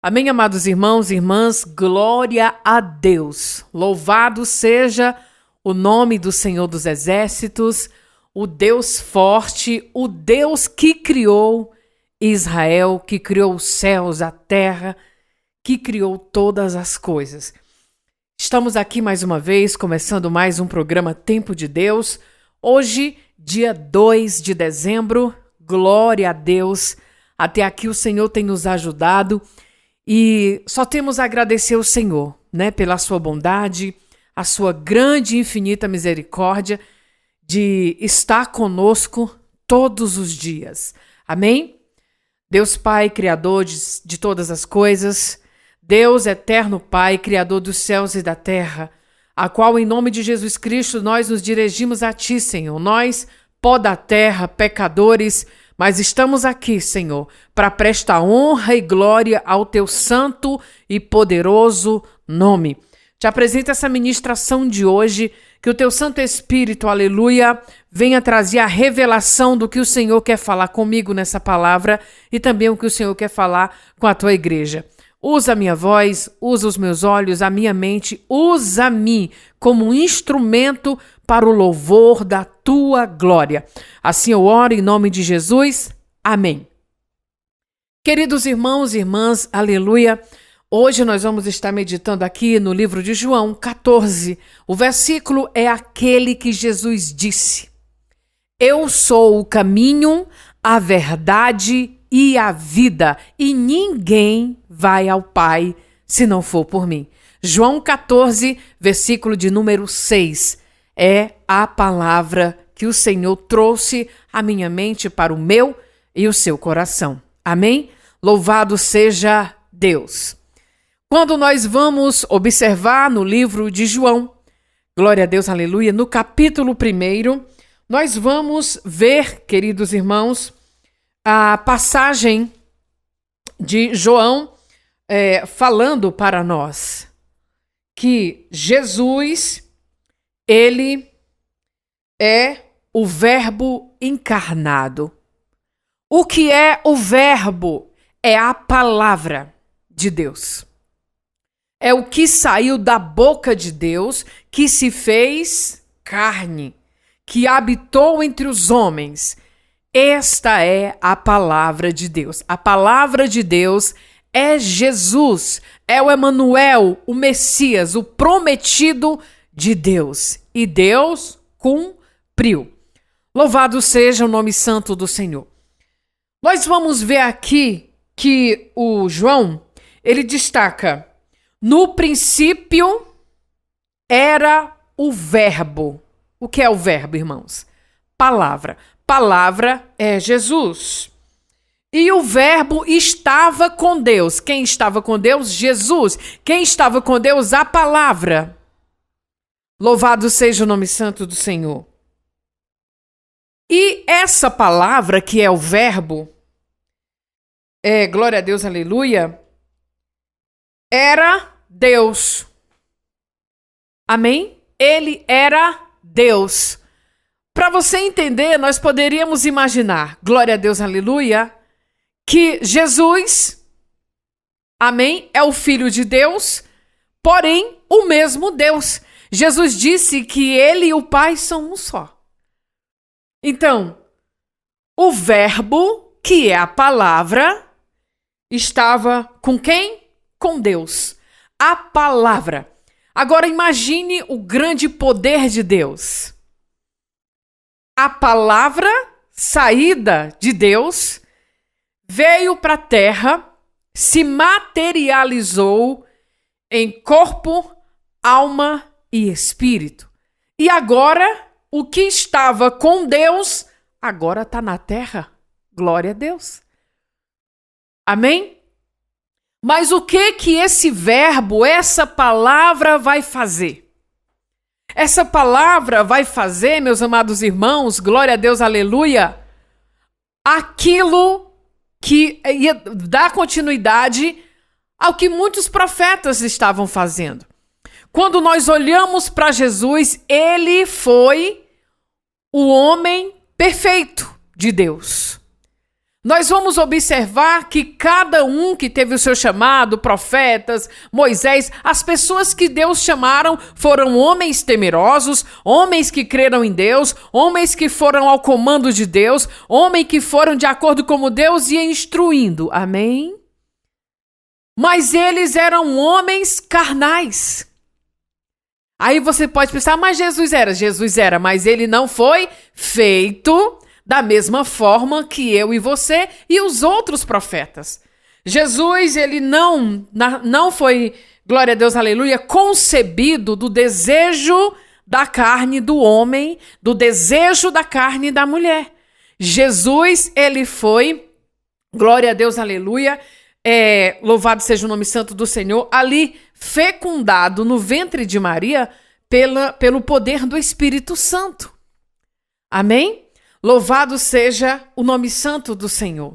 Amém, amados irmãos e irmãs, glória a Deus. Louvado seja o nome do Senhor dos Exércitos, o Deus forte, o Deus que criou Israel, que criou os céus, a terra, que criou todas as coisas. Estamos aqui mais uma vez, começando mais um programa Tempo de Deus. Hoje, dia 2 de dezembro, glória a Deus. Até aqui o Senhor tem nos ajudado. E só temos a agradecer ao Senhor, pela sua bondade, a sua grande e infinita misericórdia de estar conosco todos os dias. Amém? Deus Pai, Criador de todas as coisas, Deus eterno Pai, Criador dos céus e da terra, a qual em nome de Jesus Cristo nós nos dirigimos a Ti, Senhor. Nós, pó da terra, pecadores, mas estamos aqui, Senhor, para prestar honra e glória ao Teu santo e poderoso nome. Te apresento essa ministração de hoje, que o Teu Santo Espírito, aleluia, venha trazer a revelação do que o Senhor quer falar comigo nessa palavra e também o que o Senhor quer falar com a Tua igreja. Usa a minha voz, usa os meus olhos, a minha mente, usa-me como um instrumento para o louvor da Tua glória. Assim eu oro em nome de Jesus. Amém. Queridos irmãos e irmãs, aleluia. Hoje nós vamos estar meditando aqui no livro de João 14. O versículo é aquele que Jesus disse: Eu sou o caminho, a verdade e a vida, e ninguém vai ao Pai se não for por mim. João 14, versículo de número 6, é a palavra que o Senhor trouxe à minha mente para o meu e o seu coração. Amém? Louvado seja Deus. Quando nós vamos observar no livro de João, glória a Deus, aleluia, no capítulo 1, nós vamos ver, queridos irmãos, a passagem de João falando para nós que Jesus, ele é o Verbo encarnado. O que é o Verbo? É a palavra de Deus. É o que saiu da boca de Deus, que se fez carne, que habitou entre os homens. Esta é a palavra de Deus. A palavra de Deus é Jesus, é o Emanuel, o Messias, o prometido de Deus. E Deus cumpriu. Louvado seja o nome santo do Senhor. Nós vamos ver aqui que o João, ele destaca: no princípio era o verbo. O que é o verbo, irmãos? Palavra. Palavra é Jesus. E o verbo estava com Deus. Quem estava com Deus? Jesus. Quem estava com Deus? A palavra. Louvado seja o nome santo do Senhor. E essa palavra, que é o verbo, glória a Deus, aleluia, era Deus. Amém? Ele era Deus. Para você entender, nós poderíamos imaginar, glória a Deus, aleluia, que Jesus, amém, é o Filho de Deus, porém o mesmo Deus. Jesus disse que ele e o Pai são um só. Então, o verbo, que é a palavra, estava com quem? Com Deus. A palavra. Agora imagine o grande poder de Deus. A palavra saída de Deus veio para a terra, se materializou em corpo, alma e espírito. E agora, o que estava com Deus, agora está na terra. Glória a Deus. Amém? Mas o que esse verbo, essa palavra vai fazer? Essa palavra vai fazer, meus amados irmãos, glória a Deus, aleluia, aquilo que ia dar continuidade ao que muitos profetas estavam fazendo. Quando nós olhamos para Jesus, ele foi o homem perfeito de Deus. Nós vamos observar que cada um que teve o seu chamado, profetas, Moisés, as pessoas que Deus chamaram foram homens temerosos, homens que creram em Deus, homens que foram ao comando de Deus, homens que foram de acordo com Deus ia instruindo. Amém? Mas eles eram homens carnais. Aí você pode pensar, mas Jesus era, mas ele não foi feito da mesma forma que eu e você e os outros profetas. Jesus, ele não foi, glória a Deus, aleluia, concebido do desejo da carne do homem, do desejo da carne da mulher. Jesus, ele foi, glória a Deus, aleluia, louvado seja o nome santo do Senhor, ali fecundado no ventre de Maria pelo poder do Espírito Santo. Amém? Louvado seja o nome santo do Senhor.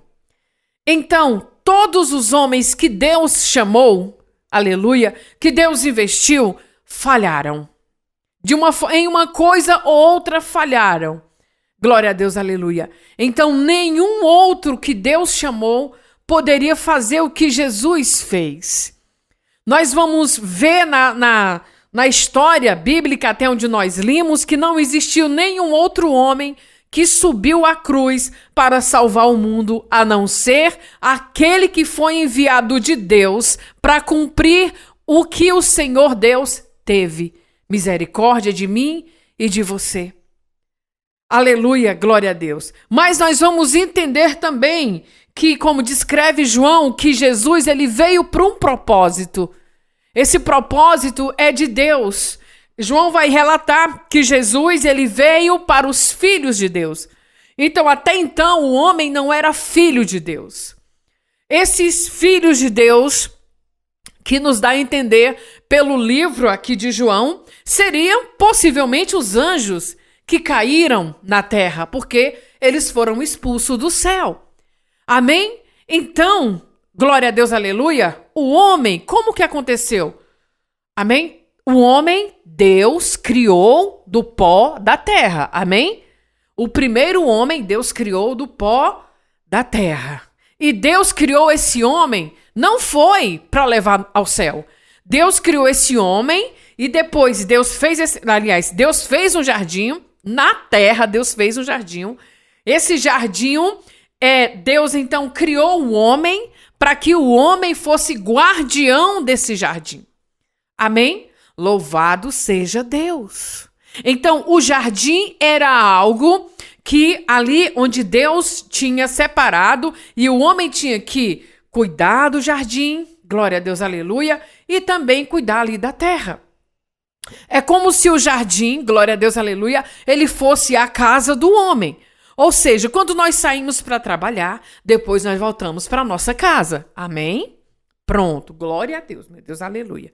Então, todos os homens que Deus chamou, aleluia, que Deus investiu, falharam. Em uma coisa ou outra falharam. Glória a Deus, aleluia. Então, nenhum outro que Deus chamou poderia fazer o que Jesus fez. Nós vamos ver na história bíblica, até onde nós limos, que não existiu nenhum outro homem que subiu à cruz para salvar o mundo, a não ser aquele que foi enviado de Deus para cumprir o que o Senhor Deus teve. Misericórdia de mim e de você. Aleluia, glória a Deus. Mas nós vamos entender também que, como descreve João, que Jesus ele veio para um propósito. Esse propósito é de Deus. João vai relatar que Jesus ele veio para os filhos de Deus. Então, até então, o homem não era filho de Deus. Esses filhos de Deus, que nos dá a entender pelo livro aqui de João, seriam possivelmente os anjos que caíram na terra, porque eles foram expulsos do céu. Amém? Então, glória a Deus, aleluia, o homem, como que aconteceu? Amém? O homem, Deus criou do pó da terra. Amém? O primeiro homem, Deus criou do pó da terra. E Deus criou esse homem, não foi para levar ao céu. Deus criou esse homem e depois Deus fez um jardim na terra, Deus fez um jardim. Esse jardim, Deus então criou o homem para que o homem fosse guardião desse jardim. Amém? Louvado seja Deus. Então, o jardim era algo que ali onde Deus tinha separado e o homem tinha que cuidar do jardim, glória a Deus, aleluia, e também cuidar ali da terra. É como se o jardim, glória a Deus, aleluia, ele fosse a casa do homem. Ou seja, quando nós saímos para trabalhar, depois nós voltamos para nossa casa. Amém? Pronto, glória a Deus, meu Deus, aleluia.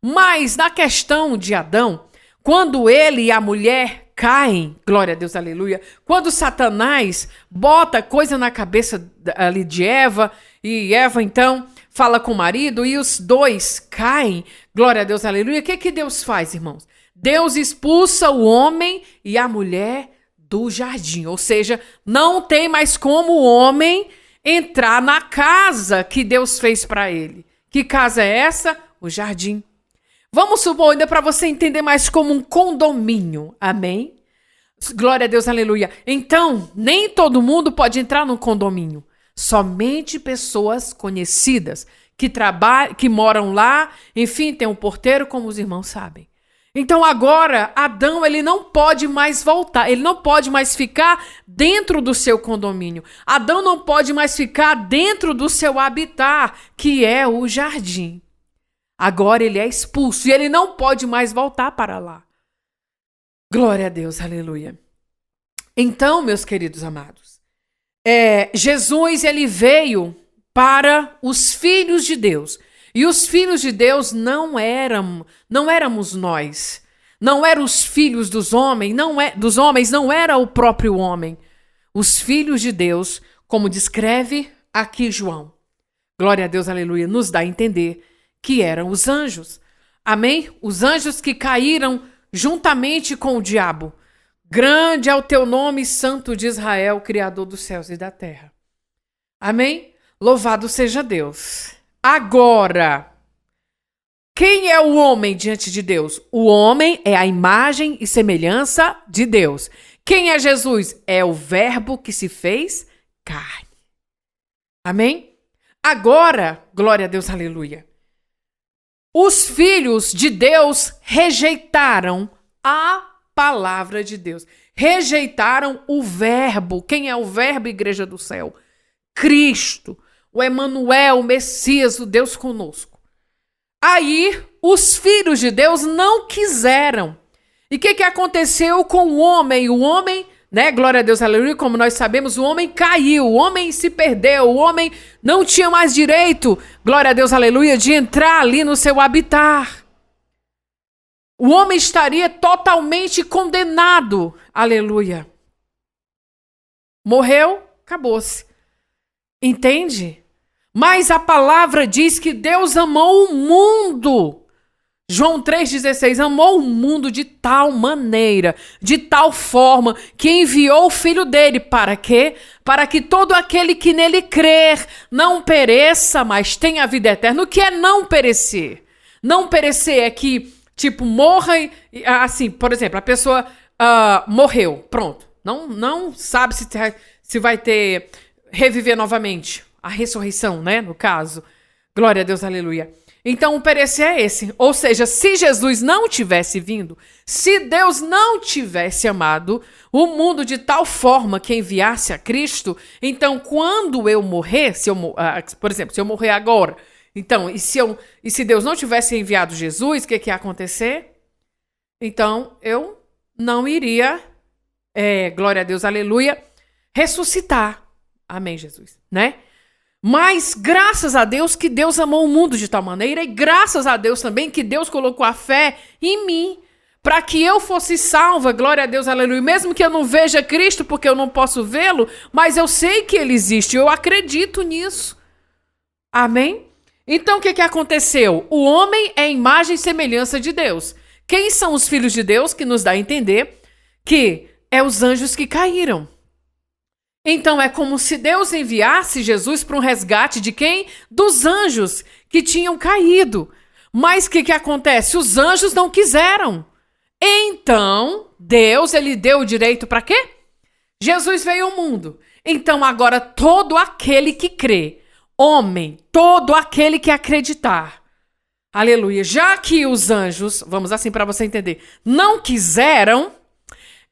Mas na questão de Adão, quando ele e a mulher caem, glória a Deus, aleluia, quando Satanás bota coisa na cabeça ali de Eva, e Eva então fala com o marido e os dois caem, glória a Deus, aleluia, o que Deus faz, irmãos? Deus expulsa o homem e a mulher do jardim, ou seja, não tem mais como o homem entrar na casa que Deus fez para ele. Que casa é essa? O jardim. Vamos supor, ainda para você entender mais, como um condomínio. Amém? Glória a Deus, aleluia. Então, nem todo mundo pode entrar no condomínio. Somente pessoas conhecidas, que moram lá, enfim, tem um porteiro, como os irmãos sabem. Então agora, Adão, ele não pode mais voltar, ele não pode mais ficar dentro do seu condomínio. Adão não pode mais ficar dentro do seu habitat, que é o jardim. Agora ele é expulso e ele não pode mais voltar para lá. Glória a Deus, aleluia. Então, meus queridos amados, Jesus, ele veio para os filhos de Deus. E os filhos de Deus não éramos nós. Não eram os filhos dos homens, não era o próprio homem. Os filhos de Deus, como descreve aqui João, glória a Deus, aleluia, nos dá a entender que eram os anjos. Amém? Os anjos que caíram juntamente com o diabo. Grande é o teu nome, Santo de Israel, Criador dos céus e da terra. Amém? Louvado seja Deus. Agora, quem é o homem diante de Deus? O homem é a imagem e semelhança de Deus. Quem é Jesus? É o verbo que se fez carne. Amém? Agora, glória a Deus, aleluia. Os filhos de Deus rejeitaram a palavra de Deus. Rejeitaram o verbo. Quem é o verbo, igreja do céu? Cristo, o Emanuel, o Messias, o Deus conosco. Aí, os filhos de Deus não quiseram. E o que aconteceu com o homem? O homem, né, glória a Deus, aleluia, como nós sabemos, o homem caiu, o homem se perdeu, o homem não tinha mais direito, glória a Deus, aleluia, de entrar ali no seu habitar. O homem estaria totalmente condenado, aleluia. Morreu, acabou-se. Entende? Mas a palavra diz que Deus amou o mundo. João 3,16, amou o mundo de tal maneira, de tal forma, que enviou o Filho dele. Para quê? Para que todo aquele que nele crer não pereça, mas tenha a vida eterna. O que é não perecer? Não perecer é que, tipo, morra, assim, por exemplo, a pessoa morreu, pronto. Não sabe se vai ter, reviver novamente. A ressurreição, né, no caso. Glória a Deus, aleluia. Então, o perecer é esse. Ou seja, se Jesus não tivesse vindo, se Deus não tivesse amado o mundo de tal forma que enviasse a Cristo, então, quando eu morrer, por exemplo, se eu morrer agora, então, e se Deus não tivesse enviado Jesus, o que ia acontecer? Então, eu não iria, glória a Deus, aleluia, ressuscitar. Amém, Jesus, né? Mas graças a Deus que Deus amou o mundo de tal maneira, e graças a Deus também que Deus colocou a fé em mim, para que eu fosse salva, glória a Deus, aleluia. Mesmo que eu não veja Cristo, porque eu não posso vê-lo, mas eu sei que ele existe, eu acredito nisso. Amém? Então o que aconteceu? O homem é imagem e semelhança de Deus. Quem são os filhos de Deus? Que nos dá a entender que é os anjos que caíram. Então é como se Deus enviasse Jesus para um resgate de quem? Dos anjos que tinham caído. Mas o que acontece? Os anjos não quiseram. Então, Deus, ele deu o direito para quê? Jesus veio ao mundo. Então agora todo aquele que crê, homem, todo aquele que acreditar, aleluia, já que os anjos, vamos assim para você entender, não quiseram,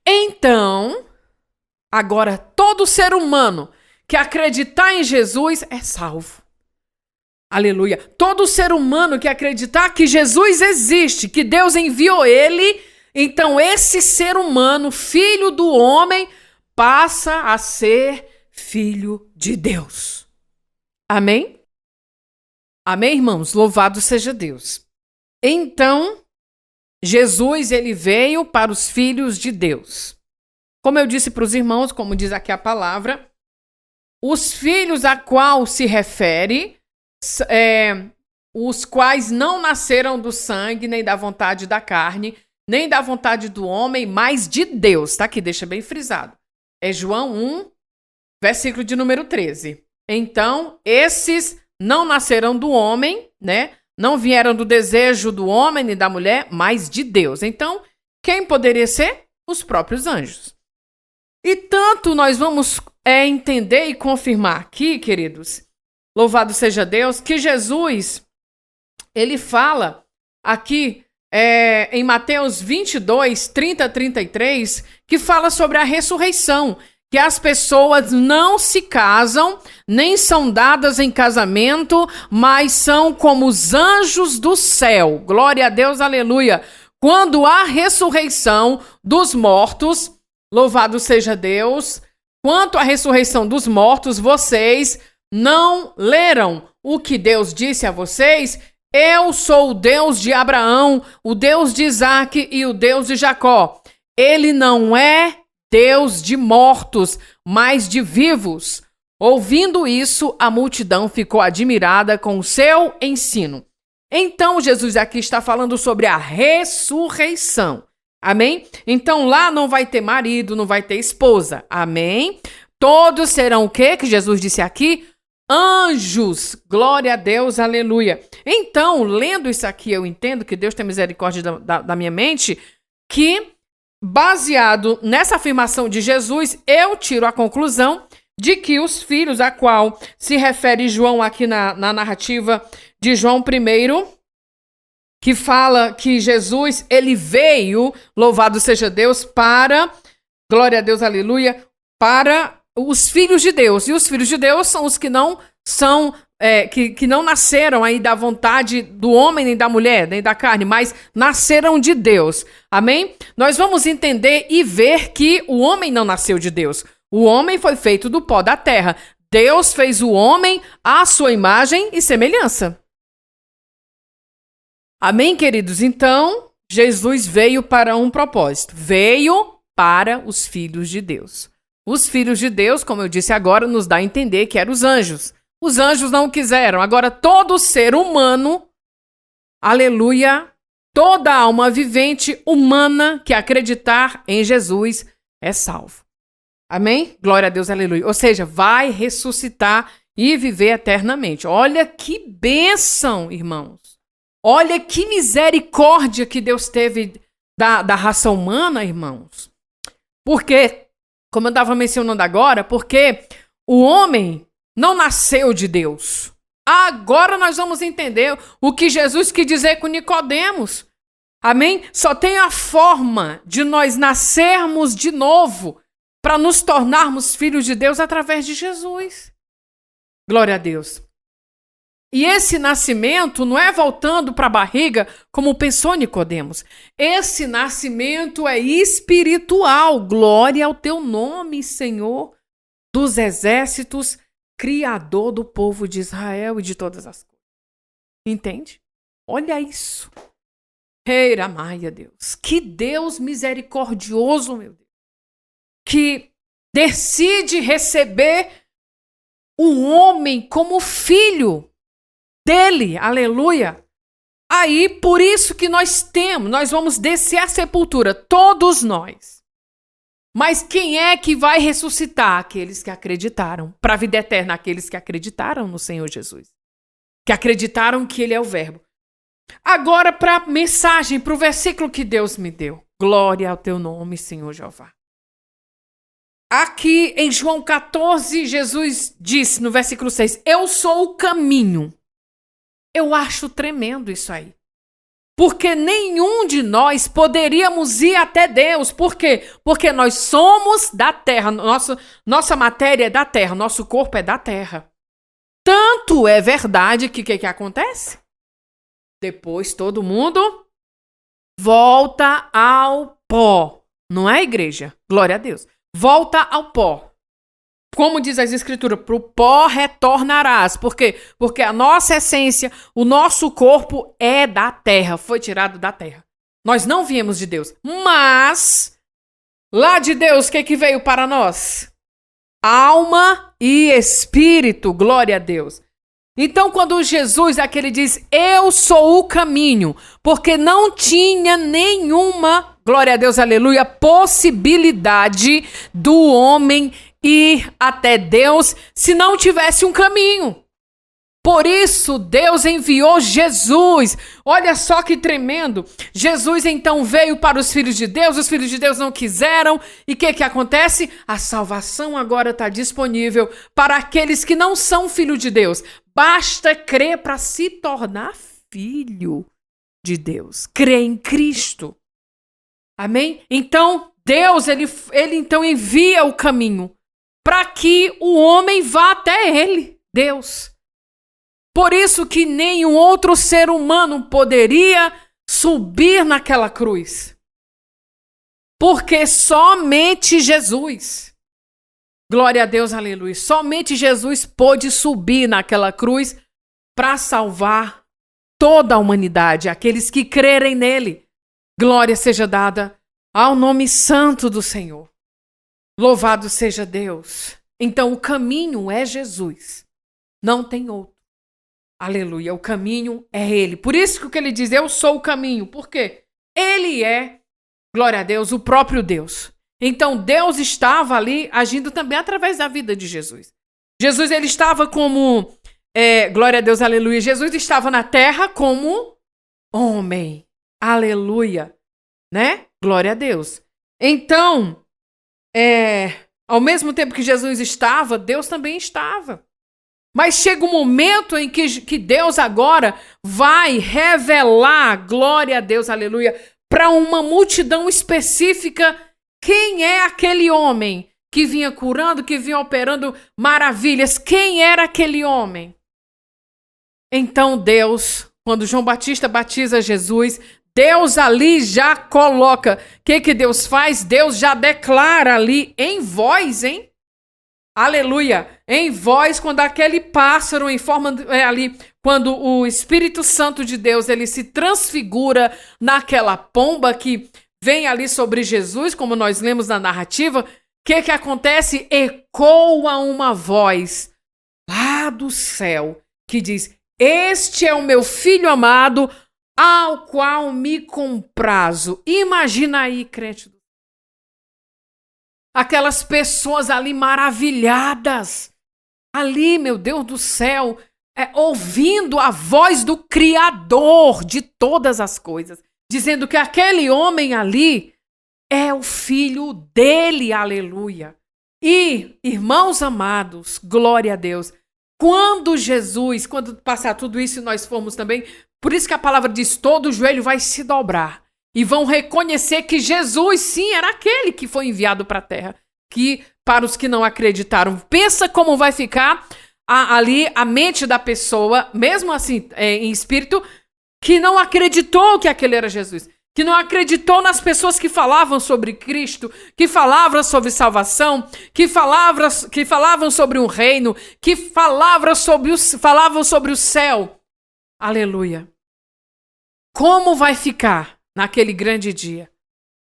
então agora, todo ser humano que acreditar em Jesus é salvo. Aleluia. Todo ser humano que acreditar que Jesus existe, que Deus enviou ele, então esse ser humano, filho do homem, passa a ser filho de Deus. Amém? Amém, irmãos? Louvado seja Deus. Então, Jesus, ele veio para os filhos de Deus. Como eu disse para os irmãos, como diz aqui a palavra, os filhos a qual se refere, os quais não nasceram do sangue, nem da vontade da carne, nem da vontade do homem, mas de Deus. Tá aqui, deixa bem frisado. É João 1, versículo de número 13. Então, esses não nasceram do homem, né? Não vieram do desejo do homem nem da mulher, mas de Deus. Então, quem poderia ser? Os próprios anjos. E tanto nós vamos entender e confirmar aqui, queridos, louvado seja Deus, que Jesus, ele fala aqui em Mateus 22, 30 a 33, que fala sobre a ressurreição, que as pessoas não se casam, nem são dadas em casamento, mas são como os anjos do céu. Glória a Deus, aleluia. Quando há ressurreição dos mortos, louvado seja Deus. Quanto à ressurreição dos mortos, vocês não leram o que Deus disse a vocês? Eu sou o Deus de Abraão, o Deus de Isaque e o Deus de Jacó. Ele não é Deus de mortos, mas de vivos. Ouvindo isso, a multidão ficou admirada com o seu ensino. Então, Jesus aqui está falando sobre a ressurreição. Amém? Então lá não vai ter marido, não vai ter esposa. Amém? Todos serão o quê? Que Jesus disse aqui? anjos. Glória a Deus, aleluia. Então, lendo isso aqui, eu entendo que Deus tem misericórdia da minha mente, que, baseado nessa afirmação de Jesus, eu tiro a conclusão de que os filhos, a qual se refere João aqui na narrativa de João 1, que fala que Jesus, ele veio, louvado seja Deus, para, glória a Deus, aleluia, para os filhos de Deus. E os filhos de Deus são os que não são, que não nasceram aí da vontade do homem, nem da mulher, nem da carne, mas nasceram de Deus. Amém? Nós vamos entender e ver que o homem não nasceu de Deus. O homem foi feito do pó da terra. Deus fez o homem à sua imagem e semelhança. Amém, queridos? Então, Jesus veio para um propósito. Veio para os filhos de Deus. Os filhos de Deus, como eu disse agora, nos dá a entender que eram os anjos. Os anjos não quiseram. Agora, todo ser humano, aleluia, toda alma vivente humana que acreditar em Jesus é salvo. Amém? Glória a Deus, aleluia. Ou seja, vai ressuscitar e viver eternamente. Olha que bênção, irmãos. Olha que misericórdia que Deus teve da raça humana, irmãos. Porque, como eu estava mencionando agora, porque o homem não nasceu de Deus. Agora nós vamos entender o que Jesus quis dizer com Nicodemos. Amém? Só tem a forma de nós nascermos de novo para nos tornarmos filhos de Deus através de Jesus. Glória a Deus. E esse nascimento não é voltando para a barriga, como pensou Nicodemos. Esse nascimento é espiritual. Glória ao teu nome, Senhor dos exércitos, Criador do povo de Israel e de todas as coisas. Entende? Olha isso. Eira Maia, Deus. Que Deus misericordioso, meu Deus. Que decide receber o homem como filho dele, aleluia. Aí, por isso que nós vamos descer à sepultura, todos nós. Mas quem é que vai ressuscitar? Aqueles que acreditaram, para a vida eterna, aqueles que acreditaram no Senhor Jesus. Que acreditaram que ele é o verbo. Agora, para a mensagem, para o versículo que Deus me deu. Glória ao teu nome, Senhor Jeová. Aqui em João 14, Jesus disse no versículo 6, eu sou o caminho. Eu acho tremendo isso aí. Porque nenhum de nós poderíamos ir até Deus. Por quê? Porque nós somos da terra. Nossa matéria é da terra. Nosso corpo é da terra. Tanto é verdade que o que acontece? Depois todo mundo volta ao pó. Não é, igreja? Glória a Deus. Volta ao pó. Como diz as escrituras, para o pó retornarás. Por quê? Porque a nossa essência, o nosso corpo é da terra, foi tirado da terra. Nós não viemos de Deus. Mas, lá de Deus, o que veio para nós? Alma e espírito, glória a Deus. Então, quando Jesus aqui ele diz, eu sou o caminho, porque não tinha nenhuma, glória a Deus, aleluia, possibilidade do homem ir até Deus se não tivesse um caminho. Por isso, Deus enviou Jesus. Olha só que tremendo. Jesus, então, veio para os filhos de Deus não quiseram. E o que acontece? A salvação agora está disponível para aqueles que não são filhos de Deus. Basta crer para se tornar filho de Deus. Crer em Cristo. Amém? Então, Deus, ele então envia o caminho para que o homem vá até ele, Deus. Por isso que nenhum outro ser humano poderia subir naquela cruz. Porque somente Jesus, glória a Deus, aleluia, somente Jesus pôde subir naquela cruz para salvar toda a humanidade, aqueles que crerem nele. Glória seja dada ao nome santo do Senhor. Louvado seja Deus. Então o caminho é Jesus. Não tem outro. Aleluia. O caminho é ele. Por isso que ele diz, eu sou o caminho. Por quê? Ele é, glória a Deus, o próprio Deus. Então Deus estava ali agindo também através da vida de Jesus. Jesus, ele estava como, glória a Deus, aleluia. Jesus estava na terra como homem, aleluia, né? Glória a Deus. Então, ao mesmo tempo que Jesus estava, Deus também estava. Mas chega um momento em que Deus agora vai revelar, glória a Deus, aleluia, para uma multidão específica quem é aquele homem que vinha curando, que vinha operando maravilhas. Quem era aquele homem? Então Deus, quando João Batista batiza Jesus, Deus ali já coloca. O que Deus faz? Deus já declara ali em voz, hein? Aleluia! Em voz, quando aquele pássaro em forma ali, quando o Espírito Santo de Deus, ele se transfigura naquela pomba que vem ali sobre Jesus, como nós lemos na narrativa, o que acontece? Ecoa uma voz lá do céu que diz: este é o meu filho amado, ao qual me comprazo. Imagina aí, crente. Aquelas pessoas ali maravilhadas, ali, meu Deus do céu, ouvindo a voz do Criador de todas as coisas, dizendo que aquele homem ali é o filho dele, aleluia. E, irmãos amados, glória a Deus, quando passar tudo isso, nós formos também, por isso que a palavra diz, todo joelho vai se dobrar. E vão reconhecer que Jesus, sim, era aquele que foi enviado para a terra. Que, para os que não acreditaram, pensa como vai ficar ali a mente da pessoa, mesmo assim, em espírito, que não acreditou que aquele era Jesus. Que não acreditou nas pessoas que falavam sobre Cristo, que falavam sobre salvação, que falavam sobre um reino, que falavam sobre o céu. Aleluia. Como vai ficar naquele grande dia?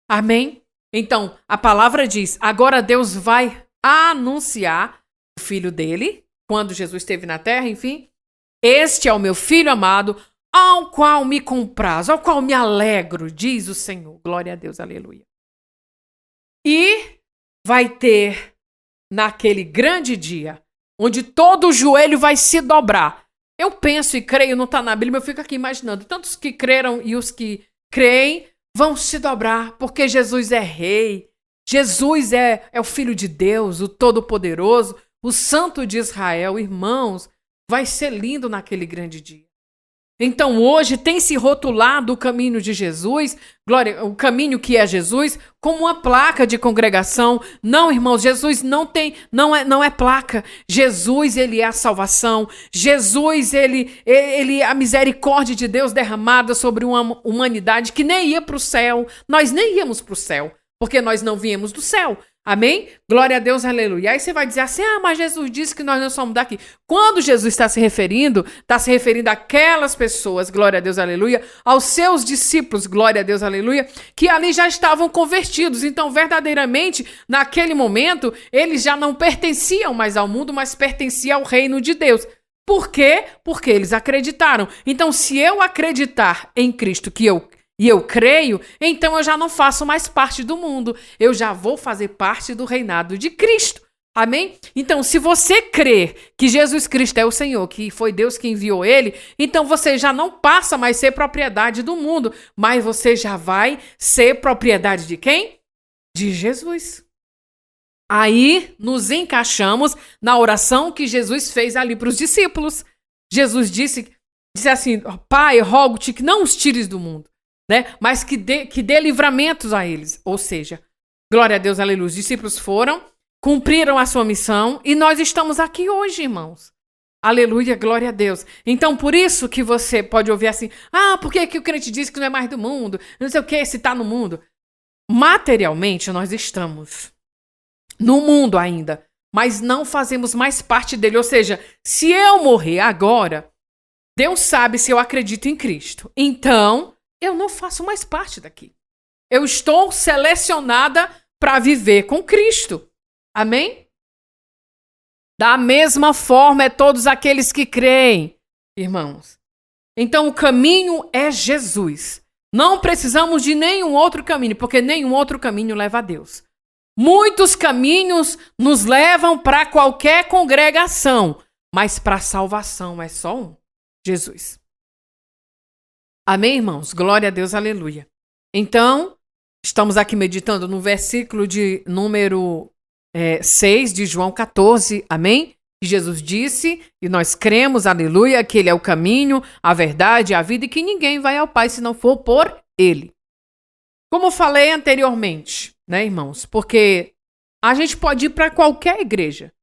Amém? Então, a palavra diz, agora Deus vai anunciar o filho dele, quando Jesus esteve na terra, enfim. Este é o meu filho amado, ao qual me comprazo, ao qual me alegro, diz o Senhor. Glória a Deus, aleluia. E vai ter, naquele grande dia, onde todo o joelho vai se dobrar. Eu penso e creio, não está na Bíblia, eu fico aqui imaginando, tantos que creram e os que creem vão se dobrar, porque Jesus é rei, Jesus é o Filho de Deus, o Todo-Poderoso, o Santo de Israel. Irmãos, vai ser lindo naquele grande dia. Então hoje tem se rotulado o caminho de Jesus, glória, o caminho que é Jesus, como uma placa de congregação. Não, irmãos, Jesus não é placa. Jesus, ele é a salvação. Jesus, ele é a misericórdia de Deus derramada sobre uma humanidade que nem ia para o céu. Nós nem íamos para o céu, porque nós não viemos do céu. Amém? Glória a Deus, aleluia. Aí você vai dizer assim, mas Jesus disse que nós não somos daqui. Quando Jesus está se referindo àquelas pessoas, glória a Deus, aleluia, aos seus discípulos, glória a Deus, aleluia, que ali já estavam convertidos. Então, verdadeiramente, naquele momento, eles já não pertenciam mais ao mundo, mas pertenciam ao reino de Deus. Por quê? Porque eles acreditaram. Então, se eu acreditar em Cristo, e eu creio, então eu já não faço mais parte do mundo. Eu já vou fazer parte do reinado de Cristo. Amém? Então, se você crê que Jesus Cristo é o Senhor, que foi Deus que enviou ele, então você já não passa mais a ser propriedade do mundo, mas você já vai ser propriedade de quem? De Jesus. Aí nos encaixamos na oração que Jesus fez ali para os discípulos. Jesus disse assim, Pai, rogo-te que não os tires do mundo, né? Mas que dê livramentos a eles. Ou seja, glória a Deus, aleluia. Os discípulos foram, cumpriram a sua missão e nós estamos aqui hoje, irmãos. Aleluia, glória a Deus. Então, por isso que você pode ouvir assim, por que o crente diz que não é mais do mundo? Não sei o que, se está no mundo. Materialmente, nós estamos no mundo ainda, mas não fazemos mais parte dele. Ou seja, se eu morrer agora, Deus sabe se eu acredito em Cristo. Então, eu não faço mais parte daqui. Eu estou selecionada para viver com Cristo. Amém? Da mesma forma é todos aqueles que creem, irmãos. Então o caminho é Jesus. Não precisamos de nenhum outro caminho, porque nenhum outro caminho leva a Deus. Muitos caminhos nos levam para qualquer congregação, mas para a salvação é só um: Jesus. Amém, irmãos? Glória a Deus, aleluia. Então, estamos aqui meditando no versículo de número 6 de João 14, amém? Que Jesus disse, e nós cremos, aleluia, que Ele é o caminho, a verdade, a vida, e que ninguém vai ao Pai se não for por Ele. Como falei anteriormente, né, irmãos? Porque a gente pode ir para qualquer igreja,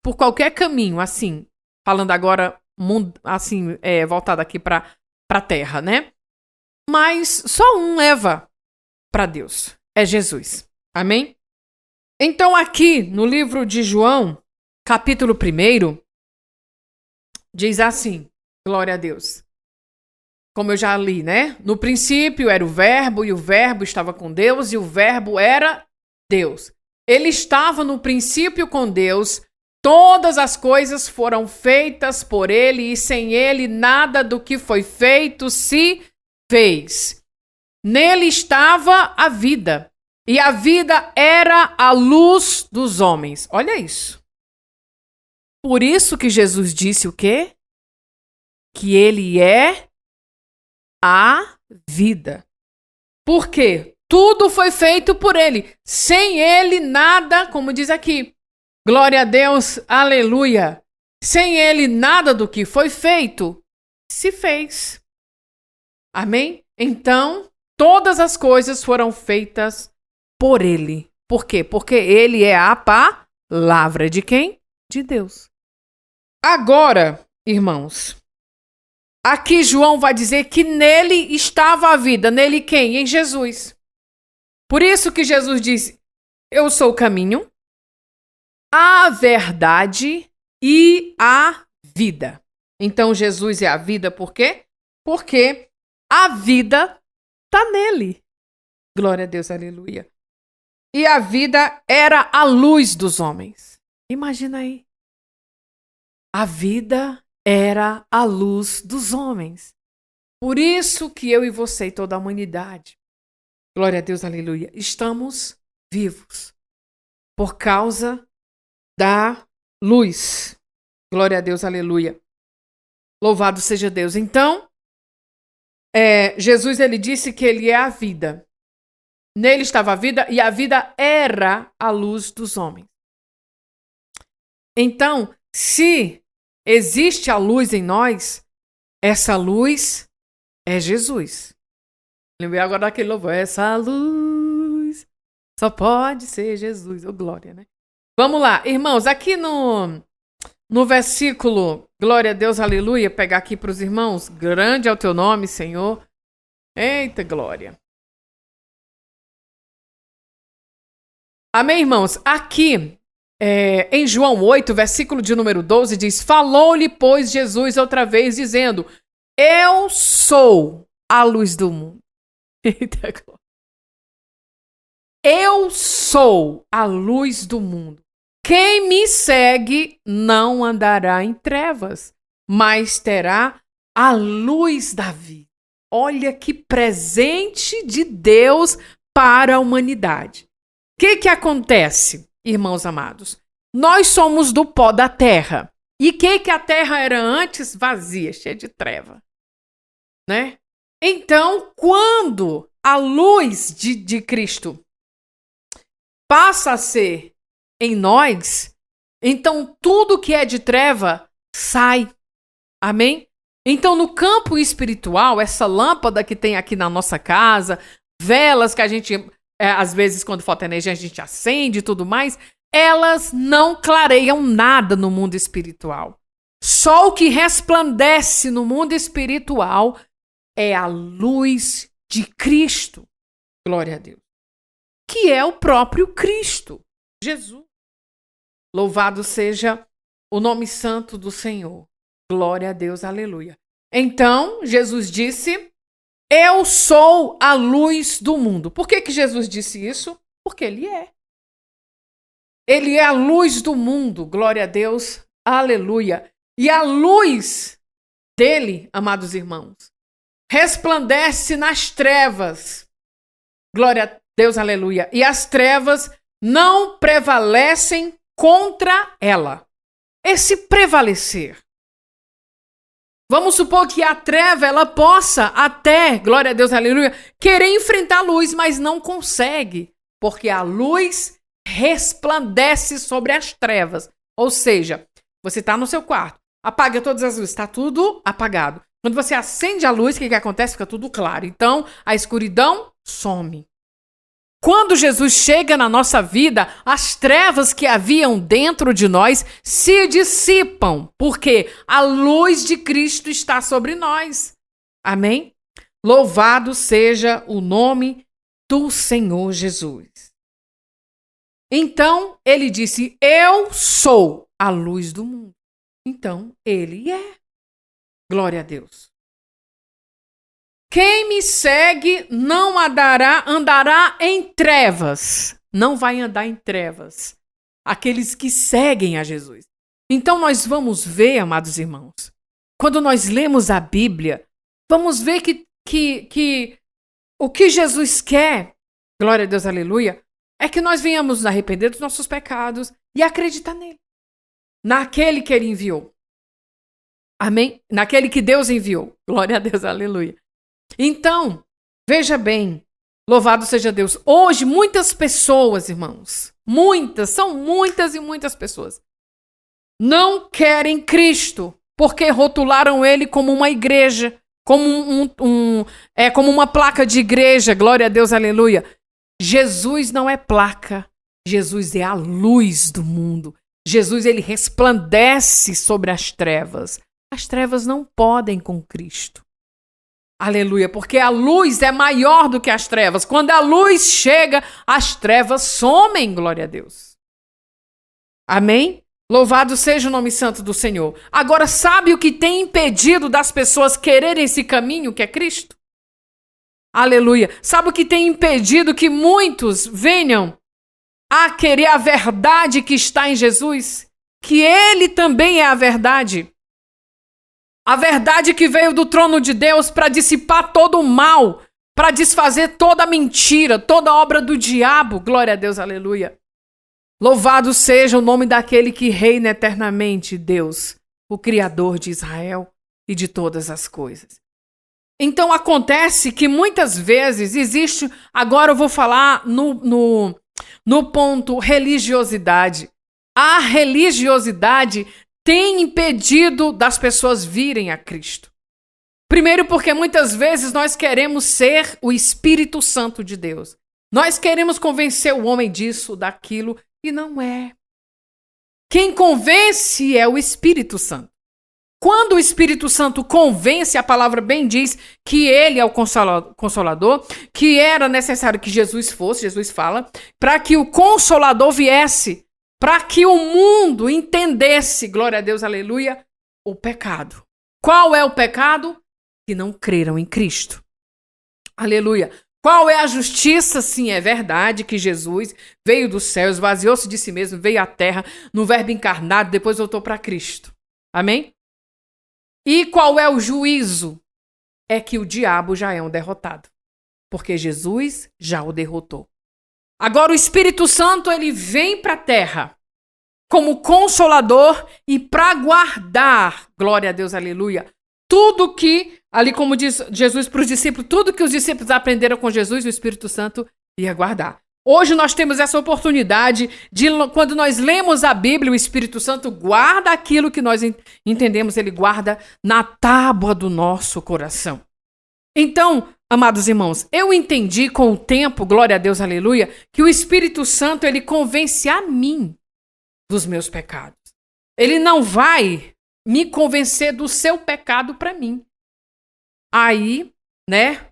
por qualquer caminho, assim, falando agora, assim, voltado aqui para a terra, né? Mas só um leva para Deus, é Jesus. Amém? Então aqui no livro de João, capítulo 1, diz assim, glória a Deus. Como eu já li, né? No princípio era o verbo, e o verbo estava com Deus, e o verbo era Deus. Ele estava no princípio com Deus, todas as coisas foram feitas por ele, e sem ele nada do que foi feito se fez. Nele estava a vida, e a vida era a luz dos homens. Olha isso. Por isso que Jesus disse o quê? Que ele é a vida. Por quê? Tudo foi feito por ele. Sem ele, nada, como diz aqui. Glória a Deus, aleluia. Sem ele, nada do que foi feito se fez. Amém? Então, todas as coisas foram feitas por ele. Por quê? Porque ele é a palavra de quem? De Deus. Agora, irmãos, aqui João vai dizer que nele estava a vida. Nele quem? Em Jesus. Por isso que Jesus disse, eu sou o caminho, a verdade e a vida. Então Jesus é a vida por quê? Porque a vida está nele. Glória a Deus, aleluia. E a vida era a luz dos homens. Imagina aí. A vida era a luz dos homens. Por isso que eu e você e toda a humanidade, glória a Deus, aleluia, estamos vivos. Por causa da luz. Glória a Deus, aleluia. Louvado seja Deus. Então, Jesus ele disse que ele é a vida. Nele estava a vida e a vida era a luz dos homens. Então, se existe a luz em nós, essa luz é Jesus. Lembrei agora daquele louvor. Essa luz só pode ser Jesus. Ô, glória, né? Vamos lá, irmãos, aqui no versículo, glória a Deus, aleluia, pegar aqui para os irmãos, grande é o teu nome, Senhor. Eita, glória. Amém, irmãos? Aqui, em João 8, versículo de número 12, diz, falou-lhe, pois, Jesus outra vez, dizendo, eu sou a luz do mundo. Eita, glória. Eu sou a luz do mundo. Quem me segue não andará em trevas, mas terá a luz da vida. Olha que presente de Deus para a humanidade. O que acontece, irmãos amados? Nós somos do pó da terra. E o que a terra era antes? Vazia, cheia de treva. Né? Então, quando a luz de Cristo passa a ser em nós, então tudo que é de treva sai. Amém? Então, no campo espiritual, essa lâmpada que tem aqui na nossa casa, velas que a gente, às vezes, quando falta energia, a gente acende e tudo mais, elas não clareiam nada no mundo espiritual. Só o que resplandece no mundo espiritual é a luz de Cristo. Glória a Deus. Que é o próprio Cristo, Jesus. Louvado seja o nome santo do Senhor. Glória a Deus, aleluia. Então, Jesus disse, eu sou a luz do mundo. Por que Jesus disse isso? Porque ele é. Ele é a luz do mundo, glória a Deus, aleluia. E a luz dele, amados irmãos, resplandece nas trevas. Glória a Deus, aleluia. E as trevas não prevalecem contra ela. Esse prevalecer. Vamos supor que a treva, ela possa até, glória a Deus, aleluia, querer enfrentar a luz, mas não consegue, porque a luz resplandece sobre as trevas. Ou seja, você está no seu quarto, apaga todas as luzes, está tudo apagado. Quando você acende a luz, o que acontece? Fica tudo claro. Então, a escuridão some. Quando Jesus chega na nossa vida, as trevas que haviam dentro de nós se dissipam, porque a luz de Cristo está sobre nós. Amém? Louvado seja o nome do Senhor Jesus. Então, ele disse, eu sou a luz do mundo. Então, ele é. Glória a Deus. Quem me segue não andará em trevas. Não vai andar em trevas. Aqueles que seguem a Jesus. Então nós vamos ver, amados irmãos, quando nós lemos a Bíblia, vamos ver que o que Jesus quer, glória a Deus, aleluia, é que nós venhamos nos arrepender dos nossos pecados e acreditar nele. Naquele que ele enviou. Amém? Naquele que Deus enviou. Glória a Deus, aleluia. Então, veja bem, louvado seja Deus. Hoje, muitas pessoas, irmãos, são muitas e muitas pessoas, não querem Cristo, porque rotularam ele como uma igreja, como como uma placa de igreja, glória a Deus, aleluia. Jesus não é placa, Jesus é a luz do mundo. Jesus, ele resplandece sobre as trevas. As trevas não podem com Cristo. Aleluia, porque a luz é maior do que as trevas. Quando a luz chega, as trevas somem, glória a Deus. Amém? Louvado seja o nome santo do Senhor. Agora, sabe o que tem impedido das pessoas quererem esse caminho que é Cristo? Aleluia. Sabe o que tem impedido que muitos venham a querer a verdade que está em Jesus? Que ele também é a verdade. A verdade que veio do trono de Deus para dissipar todo o mal, para desfazer toda a mentira, toda a obra do diabo. Glória a Deus, aleluia. Louvado seja o nome daquele que reina eternamente, Deus, o Criador de Israel e de todas as coisas. Então acontece que muitas vezes existe, agora eu vou falar no ponto religiosidade. A religiosidade tem impedido das pessoas virem a Cristo. Primeiro porque muitas vezes nós queremos ser o Espírito Santo de Deus. Nós queremos convencer o homem disso, daquilo, e não é. Quem convence é o Espírito Santo. Quando o Espírito Santo convence, a palavra bem diz que ele é o Consolador, que era necessário que Jesus fosse, Jesus fala, para que o Consolador viesse, para que o mundo entendesse, glória a Deus, aleluia, o pecado. Qual é o pecado? Que não creram em Cristo. Aleluia. Qual é a justiça? Sim, é verdade que Jesus veio do céu, esvaziou-se de si mesmo, veio à terra, no verbo encarnado, depois voltou para Cristo. Amém? E qual é o juízo? É que o diabo já é um derrotado, porque Jesus já o derrotou. Agora o Espírito Santo, ele vem para a terra como consolador e para guardar, glória a Deus, aleluia, tudo que, ali como diz Jesus para os discípulos, tudo que os discípulos aprenderam com Jesus, o Espírito Santo ia guardar. Hoje nós temos essa oportunidade de, quando nós lemos a Bíblia, o Espírito Santo guarda aquilo que nós entendemos, ele guarda na tábua do nosso coração. Então, amados irmãos, eu entendi com o tempo, glória a Deus, aleluia, que o Espírito Santo, ele convence a mim dos meus pecados. Ele não vai me convencer do seu pecado para mim. Aí, né,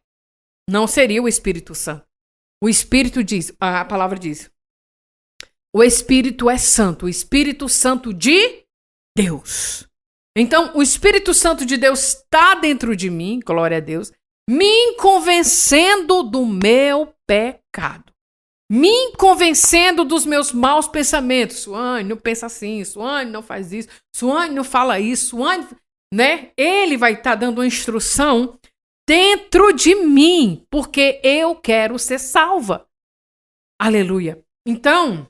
não seria o Espírito Santo. O Espírito diz, a palavra diz, o Espírito é santo, o Espírito Santo de Deus. Então, o Espírito Santo de Deus está dentro de mim, glória a Deus, me convencendo do meu pecado. Me convencendo dos meus maus pensamentos. Suane, não pensa assim. Suane, não faz isso. Suane, não fala isso. Suane, né? Ele vai estar dando uma instrução dentro de mim, porque eu quero ser salva. Aleluia. Então,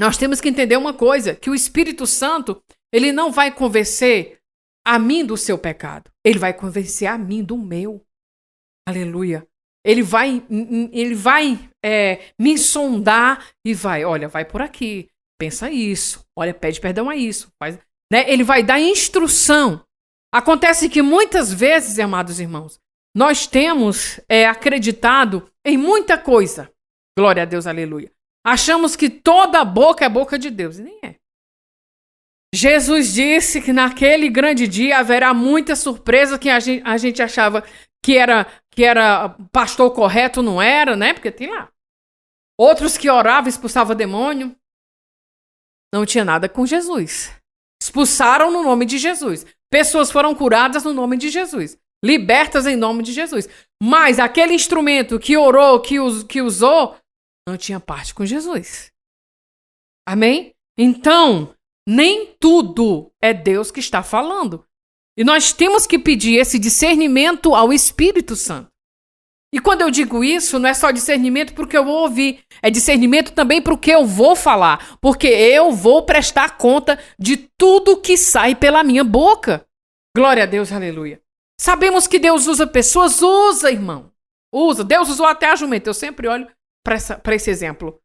nós temos que entender uma coisa, que o Espírito Santo, ele não vai convencer a mim do seu pecado. Ele vai convencer a mim do meu. Aleluia. Ele vai me sondar e olha, vai por aqui, pensa isso, olha, pede perdão a isso. Faz, né? Ele vai dar instrução. Acontece que muitas vezes, amados irmãos, nós temos acreditado em muita coisa. Glória a Deus, aleluia. Achamos que toda boca é boca de Deus. E nem é. Jesus disse que naquele grande dia haverá muita surpresa que a gente achava que era pastor correto, não era, né? Porque tem lá. Outros que oravam, expulsavam demônio. Não tinha nada com Jesus. Expulsaram no nome de Jesus. Pessoas foram curadas no nome de Jesus. Libertas em nome de Jesus. Mas aquele instrumento que orou, que usou, não tinha parte com Jesus. Amém? Então, nem tudo é Deus que está falando. E nós temos que pedir esse discernimento ao Espírito Santo. E quando eu digo isso, não é só discernimento porque eu vou ouvir. É discernimento também para o que eu vou falar. Porque eu vou prestar conta de tudo que sai pela minha boca. Glória a Deus, aleluia. Sabemos que Deus usa pessoas, usa, irmão. Usa. Deus usou até a jumenta. Eu sempre olho para esse exemplo.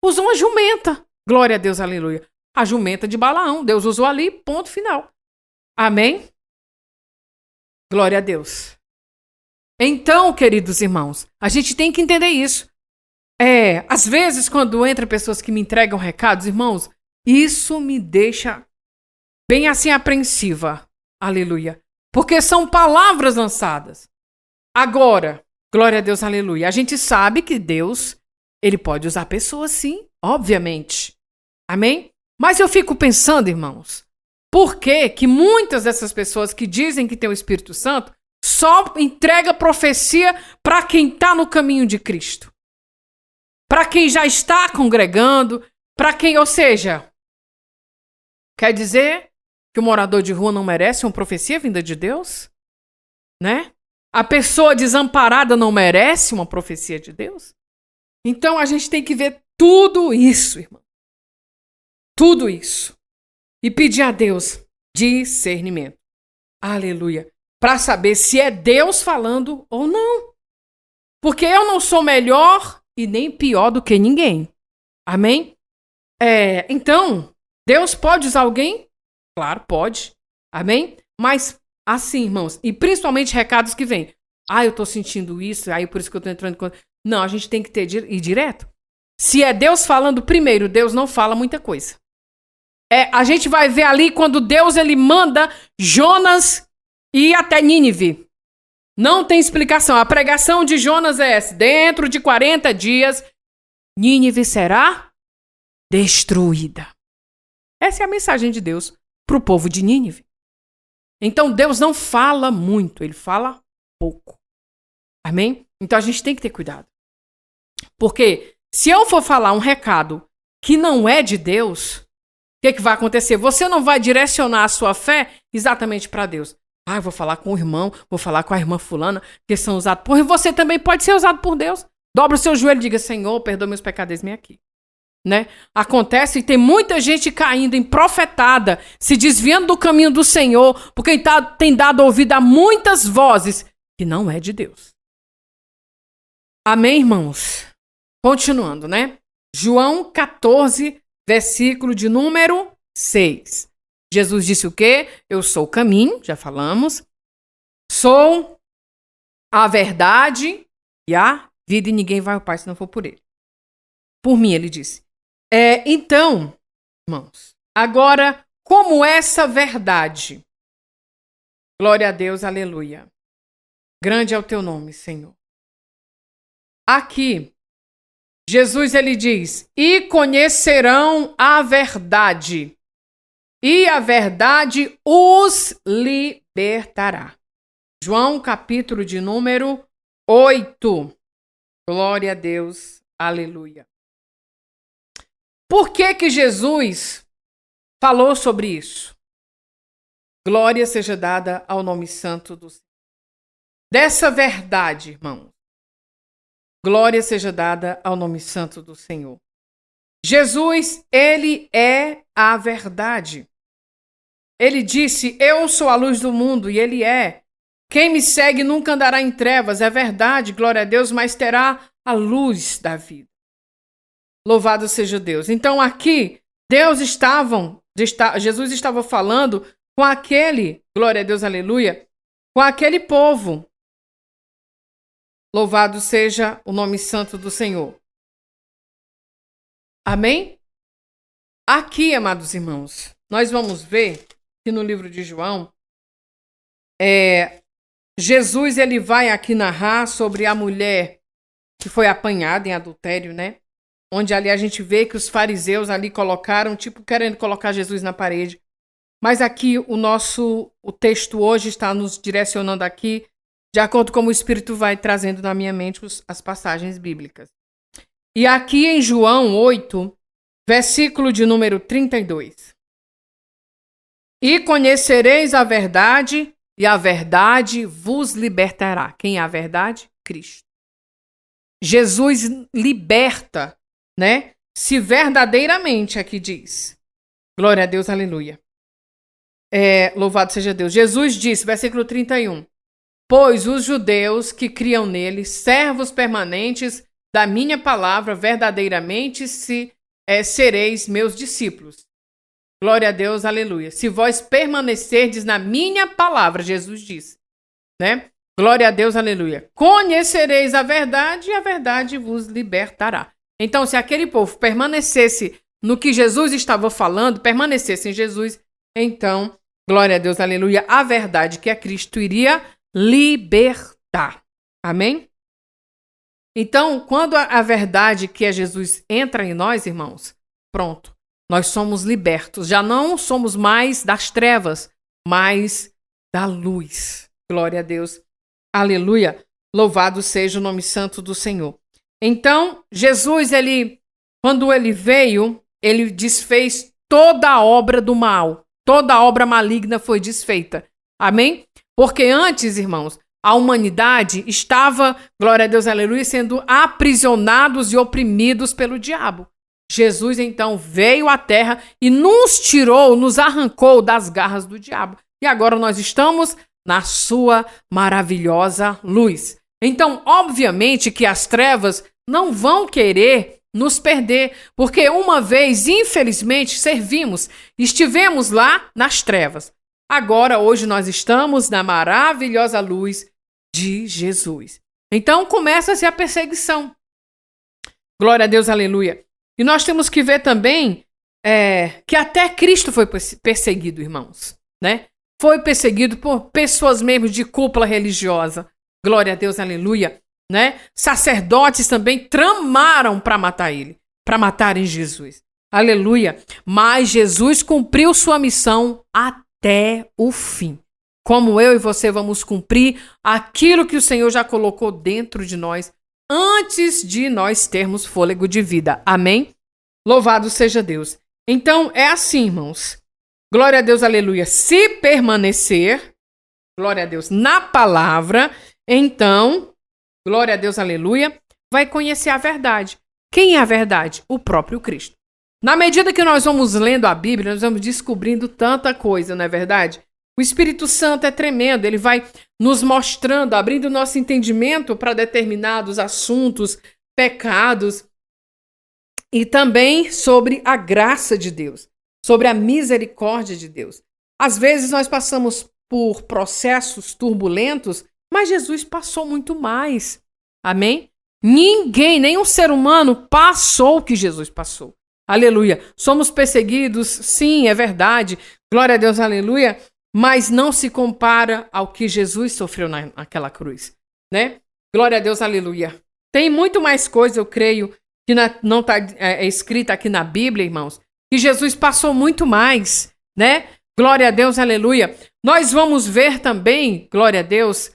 Usou uma jumenta. Glória a Deus, aleluia. A jumenta de Balaão. Deus usou ali, ponto final. Amém? Glória a Deus. Então, queridos irmãos, a gente tem que entender isso. Às vezes, quando entra pessoas que me entregam recados, irmãos, isso me deixa bem assim apreensiva. Aleluia. Porque são palavras lançadas. Agora, glória a Deus, aleluia. A gente sabe que Deus, ele pode usar pessoas sim, obviamente. Amém? Mas eu fico pensando, irmãos, por que muitas dessas pessoas que dizem que tem o Espírito Santo só entrega profecia para quem está no caminho de Cristo? Para quem já está congregando, para quem, ou seja, quer dizer que o morador de rua não merece uma profecia vinda de Deus? Né? A pessoa desamparada não merece uma profecia de Deus? Então a gente tem que ver tudo isso, irmão. Tudo isso. E pedir a Deus discernimento. Aleluia. Para saber se é Deus falando ou não. Porque eu não sou melhor e nem pior do que ninguém. Amém? Então, Deus pode usar alguém? Claro, pode. Amém? Mas, assim, irmãos, e principalmente recados que vêm. Eu tô sentindo isso, aí por isso que eu tô entrando em... Não, a gente tem que ir direto. Se é Deus falando primeiro, Deus não fala muita coisa. A gente vai ver ali quando Deus ele manda Jonas ir até Nínive. Não tem explicação. A pregação de Jonas é essa. Dentro de 40 dias, Nínive será destruída. Essa é a mensagem de Deus para o povo de Nínive. Então Deus não fala muito, ele fala pouco. Amém? Então a gente tem que ter cuidado. Porque se eu for falar um recado que não é de Deus, o que vai acontecer? Você não vai direcionar a sua fé exatamente para Deus. Eu vou falar com o irmão, vou falar com a irmã fulana, que são usados por... Você também pode ser usado por Deus. Dobra o seu joelho e diga, Senhor, perdoa meus pecados, me aqui. Né? Acontece e tem muita gente caindo em profetada, se desviando do caminho do Senhor, porque tem dado ouvido a muitas vozes que não é de Deus. Amém, irmãos? Continuando, né? João 14, versículo de número 6. Jesus disse o quê? Eu sou o caminho, já falamos. Sou a verdade e a vida, e ninguém vai ao Pai se não for por ele. Por mim, ele disse. Então, irmãos, agora, como essa verdade? Glória a Deus, aleluia. Grande é o teu nome, Senhor. Aqui, Jesus, ele diz, e conhecerão a verdade, e a verdade os libertará. João, capítulo de número 8. Glória a Deus, aleluia. Por que Jesus falou sobre isso? Glória seja dada ao nome santo do Senhor. Dessa verdade, irmãos. Glória seja dada ao nome santo do Senhor. Jesus, ele é a verdade. Ele disse, eu sou a luz do mundo, e ele é. Quem me segue nunca andará em trevas, é verdade, glória a Deus, mas terá a luz da vida. Louvado seja Deus. Então aqui, Jesus estava falando com aquele, glória a Deus, aleluia, com aquele povo. Louvado seja o nome santo do Senhor. Amém? Aqui, amados irmãos, nós vamos ver que no livro de João, Jesus ele vai aqui narrar sobre a mulher que foi apanhada em adultério, né? Onde ali a gente vê que os fariseus ali colocaram, tipo, querendo colocar Jesus na parede. Mas aqui o texto hoje está nos direcionando aqui, de acordo com o Espírito vai trazendo na minha mente as passagens bíblicas. E aqui em João 8, versículo de número 32. E conhecereis a verdade, e a verdade vos libertará. Quem é a verdade? Cristo. Jesus liberta, né? Se verdadeiramente, aqui diz. Glória a Deus, aleluia. Louvado seja Deus. Jesus disse, versículo 31. Pois os judeus que criam nele, servos permanentes da minha palavra, verdadeiramente sereis meus discípulos. Glória a Deus, aleluia. Se vós permanecerdes na minha palavra, Jesus disse, né? Glória a Deus, aleluia. Conhecereis a verdade e a verdade vos libertará. Então, se aquele povo permanecesse no que Jesus estava falando, permanecesse em Jesus, então, glória a Deus, aleluia, a verdade que é Cristo iria libertar. Amém? Então, quando a verdade que é Jesus entra em nós, irmãos, pronto, nós somos libertos. Já não somos mais das trevas, mas da luz. Glória a Deus. Aleluia. Louvado seja o nome santo do Senhor. Então, Jesus, quando ele veio, ele desfez toda a obra do mal. Toda a obra maligna foi desfeita. Amém? Porque antes, irmãos, a humanidade estava, glória a Deus, aleluia, sendo aprisionados e oprimidos pelo diabo. Jesus, então, veio à terra e nos arrancou das garras do diabo. E agora nós estamos na sua maravilhosa luz. Então, obviamente que as trevas não vão querer nos perder, porque uma vez, infelizmente, estivemos lá nas trevas. Agora, hoje, nós estamos na maravilhosa luz de Jesus. Então, começa-se a perseguição. Glória a Deus, aleluia. E nós temos que ver também que até Cristo foi perseguido, irmãos, né? Foi perseguido por pessoas mesmo de cúpula religiosa. Glória a Deus, aleluia, né? Sacerdotes também tramaram para matar ele, para matarem Jesus. Aleluia. Mas Jesus cumpriu sua missão até o fim. Como eu e você vamos cumprir aquilo que o Senhor já colocou dentro de nós antes de nós termos fôlego de vida. Amém? Louvado seja Deus. Então, é assim, irmãos. Glória a Deus, aleluia. Se permanecer, glória a Deus, na palavra, então, glória a Deus, aleluia, vai conhecer a verdade. Quem é a verdade? O próprio Cristo. Na medida que nós vamos lendo a Bíblia, nós vamos descobrindo tanta coisa, não é verdade? O Espírito Santo é tremendo, ele vai nos mostrando, abrindo nosso entendimento para determinados assuntos, pecados, e também sobre a graça de Deus, sobre a misericórdia de Deus. Às vezes nós passamos por processos turbulentos, mas Jesus passou muito mais. Amém? Ninguém, nenhum ser humano passou o que Jesus passou. Aleluia. Somos perseguidos, sim, é verdade. Glória a Deus, aleluia. Mas não se compara ao que Jesus sofreu naquela cruz, né? Glória a Deus, aleluia. Tem muito mais coisa, eu creio, que não está escrita aqui na Bíblia, irmãos, que Jesus passou muito mais, né? Glória a Deus, aleluia. Nós vamos ver também, glória a Deus,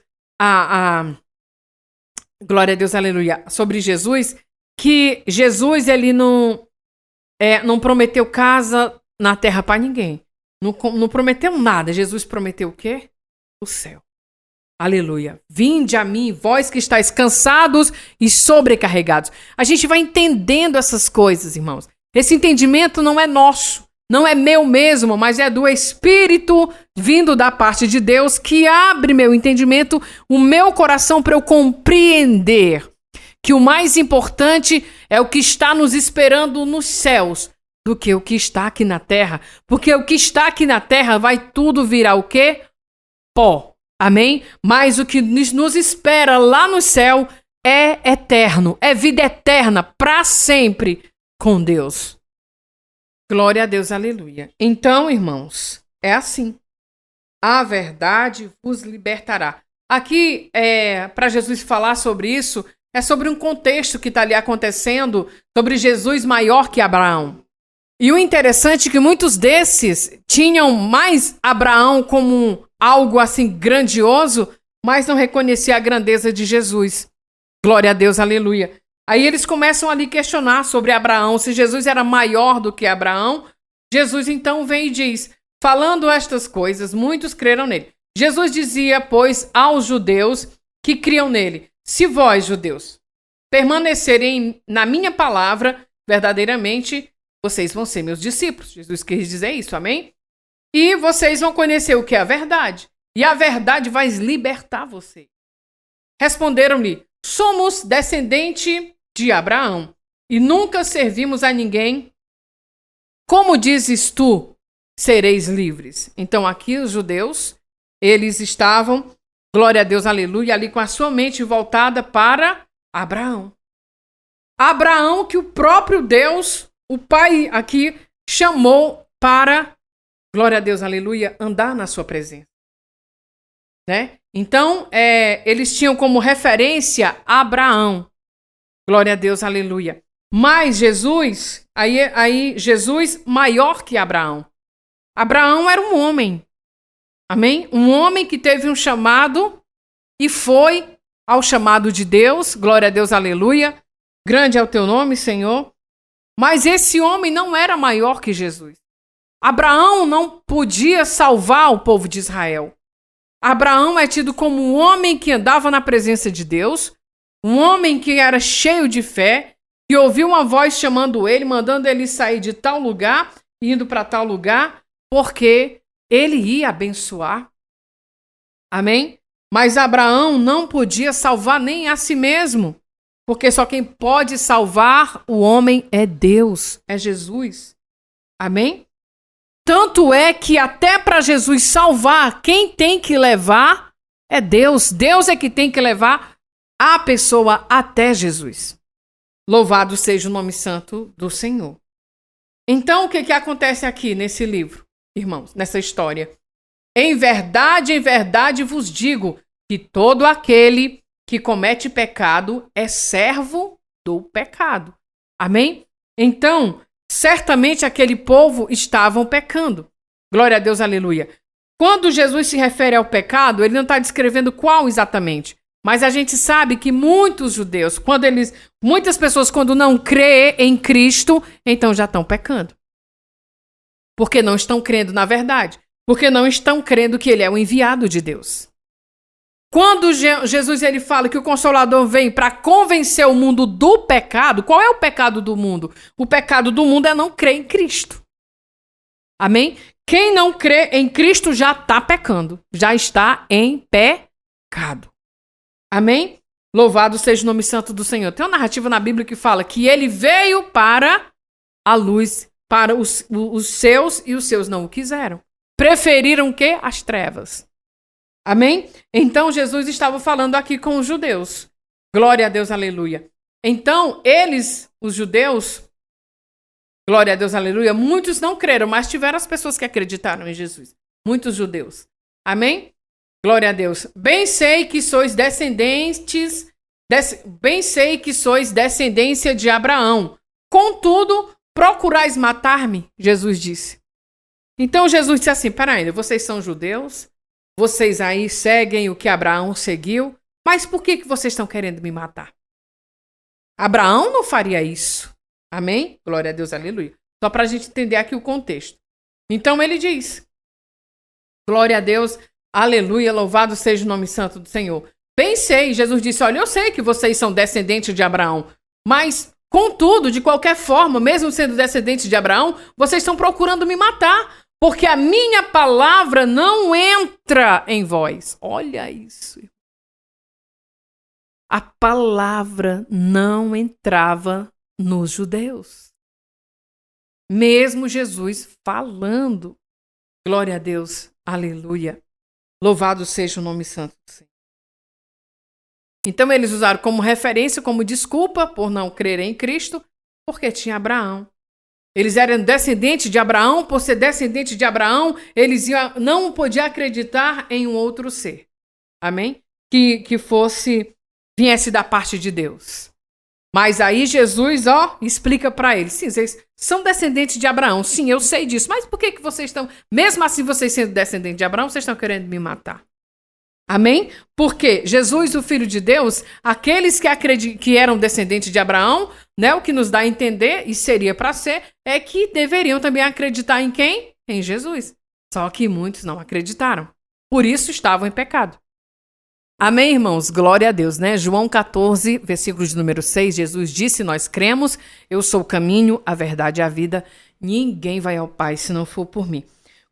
glória a Deus, aleluia, sobre Jesus, que Jesus, ele não prometeu casa na terra para ninguém. Não prometeu nada. Jesus prometeu o quê? O céu. Aleluia. Vinde a mim, vós que estáis cansados e sobrecarregados. A gente vai entendendo essas coisas, irmãos. Esse entendimento não é nosso, não é meu mesmo, mas é do Espírito vindo da parte de Deus que abre meu entendimento, o meu coração para eu compreender que o mais importante é o que está nos esperando nos céus do que o que está aqui na terra. Porque o que está aqui na terra vai tudo virar o quê? Pó. Amém? Mas o que nos espera lá no céu é eterno, é vida eterna para sempre com Deus. Glória a Deus, aleluia. Então, irmãos, é assim. A verdade vos libertará. Aqui, para Jesus falar sobre isso, é sobre um contexto que está ali acontecendo, sobre Jesus maior que Abraão. E o interessante é que muitos desses tinham mais Abraão como algo assim grandioso, mas não reconhecia a grandeza de Jesus. Glória a Deus, aleluia. Aí eles começam ali a questionar sobre Abraão, se Jesus era maior do que Abraão. Jesus então vem e diz, falando estas coisas, muitos creram nele. Jesus dizia, pois, aos judeus que criam nele, se vós, judeus, permanecerem na minha palavra, verdadeiramente, vocês vão ser meus discípulos. Jesus quis dizer isso, amém? E vocês vão conhecer o que é a verdade. E a verdade vai libertar vocês. Responderam-lhe, somos descendente de Abraão e nunca servimos a ninguém. Como dizes tu, sereis livres? Então aqui os judeus, eles estavam, glória a Deus, aleluia, ali com a sua mente voltada para Abraão. Abraão que o próprio Deus, o Pai aqui, chamou para, glória a Deus, aleluia, andar na sua presença. Né? Então, eles tinham como referência Abraão. Glória a Deus, aleluia. Mas Jesus, aí Jesus maior que Abraão. Abraão era um homem. Amém? Um homem que teve um chamado e foi ao chamado de Deus. Glória a Deus, aleluia. Grande é o teu nome, Senhor. Mas esse homem não era maior que Jesus. Abraão não podia salvar o povo de Israel. Abraão é tido como um homem que andava na presença de Deus, um homem que era cheio de fé, que ouviu uma voz chamando ele, mandando ele sair de tal lugar, indo para tal lugar, porque ele ia abençoar. Amém? Mas Abraão não podia salvar nem a si mesmo, porque só quem pode salvar o homem é Deus, é Jesus. Amém? Tanto é que até para Jesus salvar, quem tem que levar é Deus. Deus é que tem que levar a pessoa até Jesus. Louvado seja o nome santo do Senhor. Então, o que acontece aqui nesse livro, irmãos, nessa história? Em verdade vos digo que todo aquele que comete pecado é servo do pecado. Amém? Então, certamente aquele povo estavam pecando. Glória a Deus, aleluia. Quando Jesus se refere ao pecado, ele não está descrevendo qual exatamente. Mas a gente sabe que muitos judeus, muitas pessoas quando não crêem em Cristo, então já estão pecando. Porque não estão crendo na verdade. Porque não estão crendo que ele é o enviado de Deus. Quando Jesus ele fala que o Consolador vem para convencer o mundo do pecado, qual é o pecado do mundo? O pecado do mundo é não crer em Cristo. Amém? Quem não crê em Cristo já está pecando, já está em pecado. Amém? Louvado seja o nome santo do Senhor. Tem uma narrativa na Bíblia que fala que ele veio para a luz, para os seus e os seus não o quiseram. Preferiram o quê? As trevas. Amém? Então, Jesus estava falando aqui com os judeus. Glória a Deus, aleluia. Então, eles, os judeus, glória a Deus, aleluia, muitos não creram, mas tiveram as pessoas que acreditaram em Jesus. Muitos judeus. Amém? Glória a Deus. Bem sei que sois descendência de Abraão. Contudo, procurais matar-me, Jesus disse. Então, Jesus disse assim, peraí, vocês são judeus? Vocês aí seguem o que Abraão seguiu, mas por que vocês estão querendo me matar? Abraão não faria isso. Amém? Glória a Deus, aleluia. Só para a gente entender aqui o contexto. Então ele diz, glória a Deus, aleluia, louvado seja o nome santo do Senhor. Bem sei, Jesus disse, olha, eu sei que vocês são descendentes de Abraão, mas Contudo, de qualquer forma, mesmo sendo descendentes de Abraão, vocês estão procurando me matar, porque a minha palavra não entra em vós. Olha isso. A palavra não entrava nos judeus. Mesmo Jesus falando. Glória a Deus. Aleluia. Louvado seja o nome santo do Senhor. Então eles usaram como referência, como desculpa por não crerem em Cristo, porque tinha Abraão. Eles eram descendentes de Abraão, por ser descendente de Abraão, eles não podiam acreditar em um outro ser. Amém? Que viesse da parte de Deus. Mas aí Jesus, explica para eles. Sim, vocês são descendentes de Abraão. Sim, eu sei disso. Mas por que vocês estão... Mesmo assim, vocês sendo descendentes de Abraão, vocês estão querendo me matar? Amém? Porque Jesus, o Filho de Deus, aqueles que eram descendentes de Abraão, né, o que nos dá a entender, e seria para ser, é que deveriam também acreditar em quem? Em Jesus. Só que muitos não acreditaram. Por isso estavam em pecado. Amém, irmãos? Glória a Deus, né? João 14, versículo de número 6, Jesus disse, nós cremos, eu sou o caminho, a verdade e a vida, ninguém vai ao Pai se não for por mim.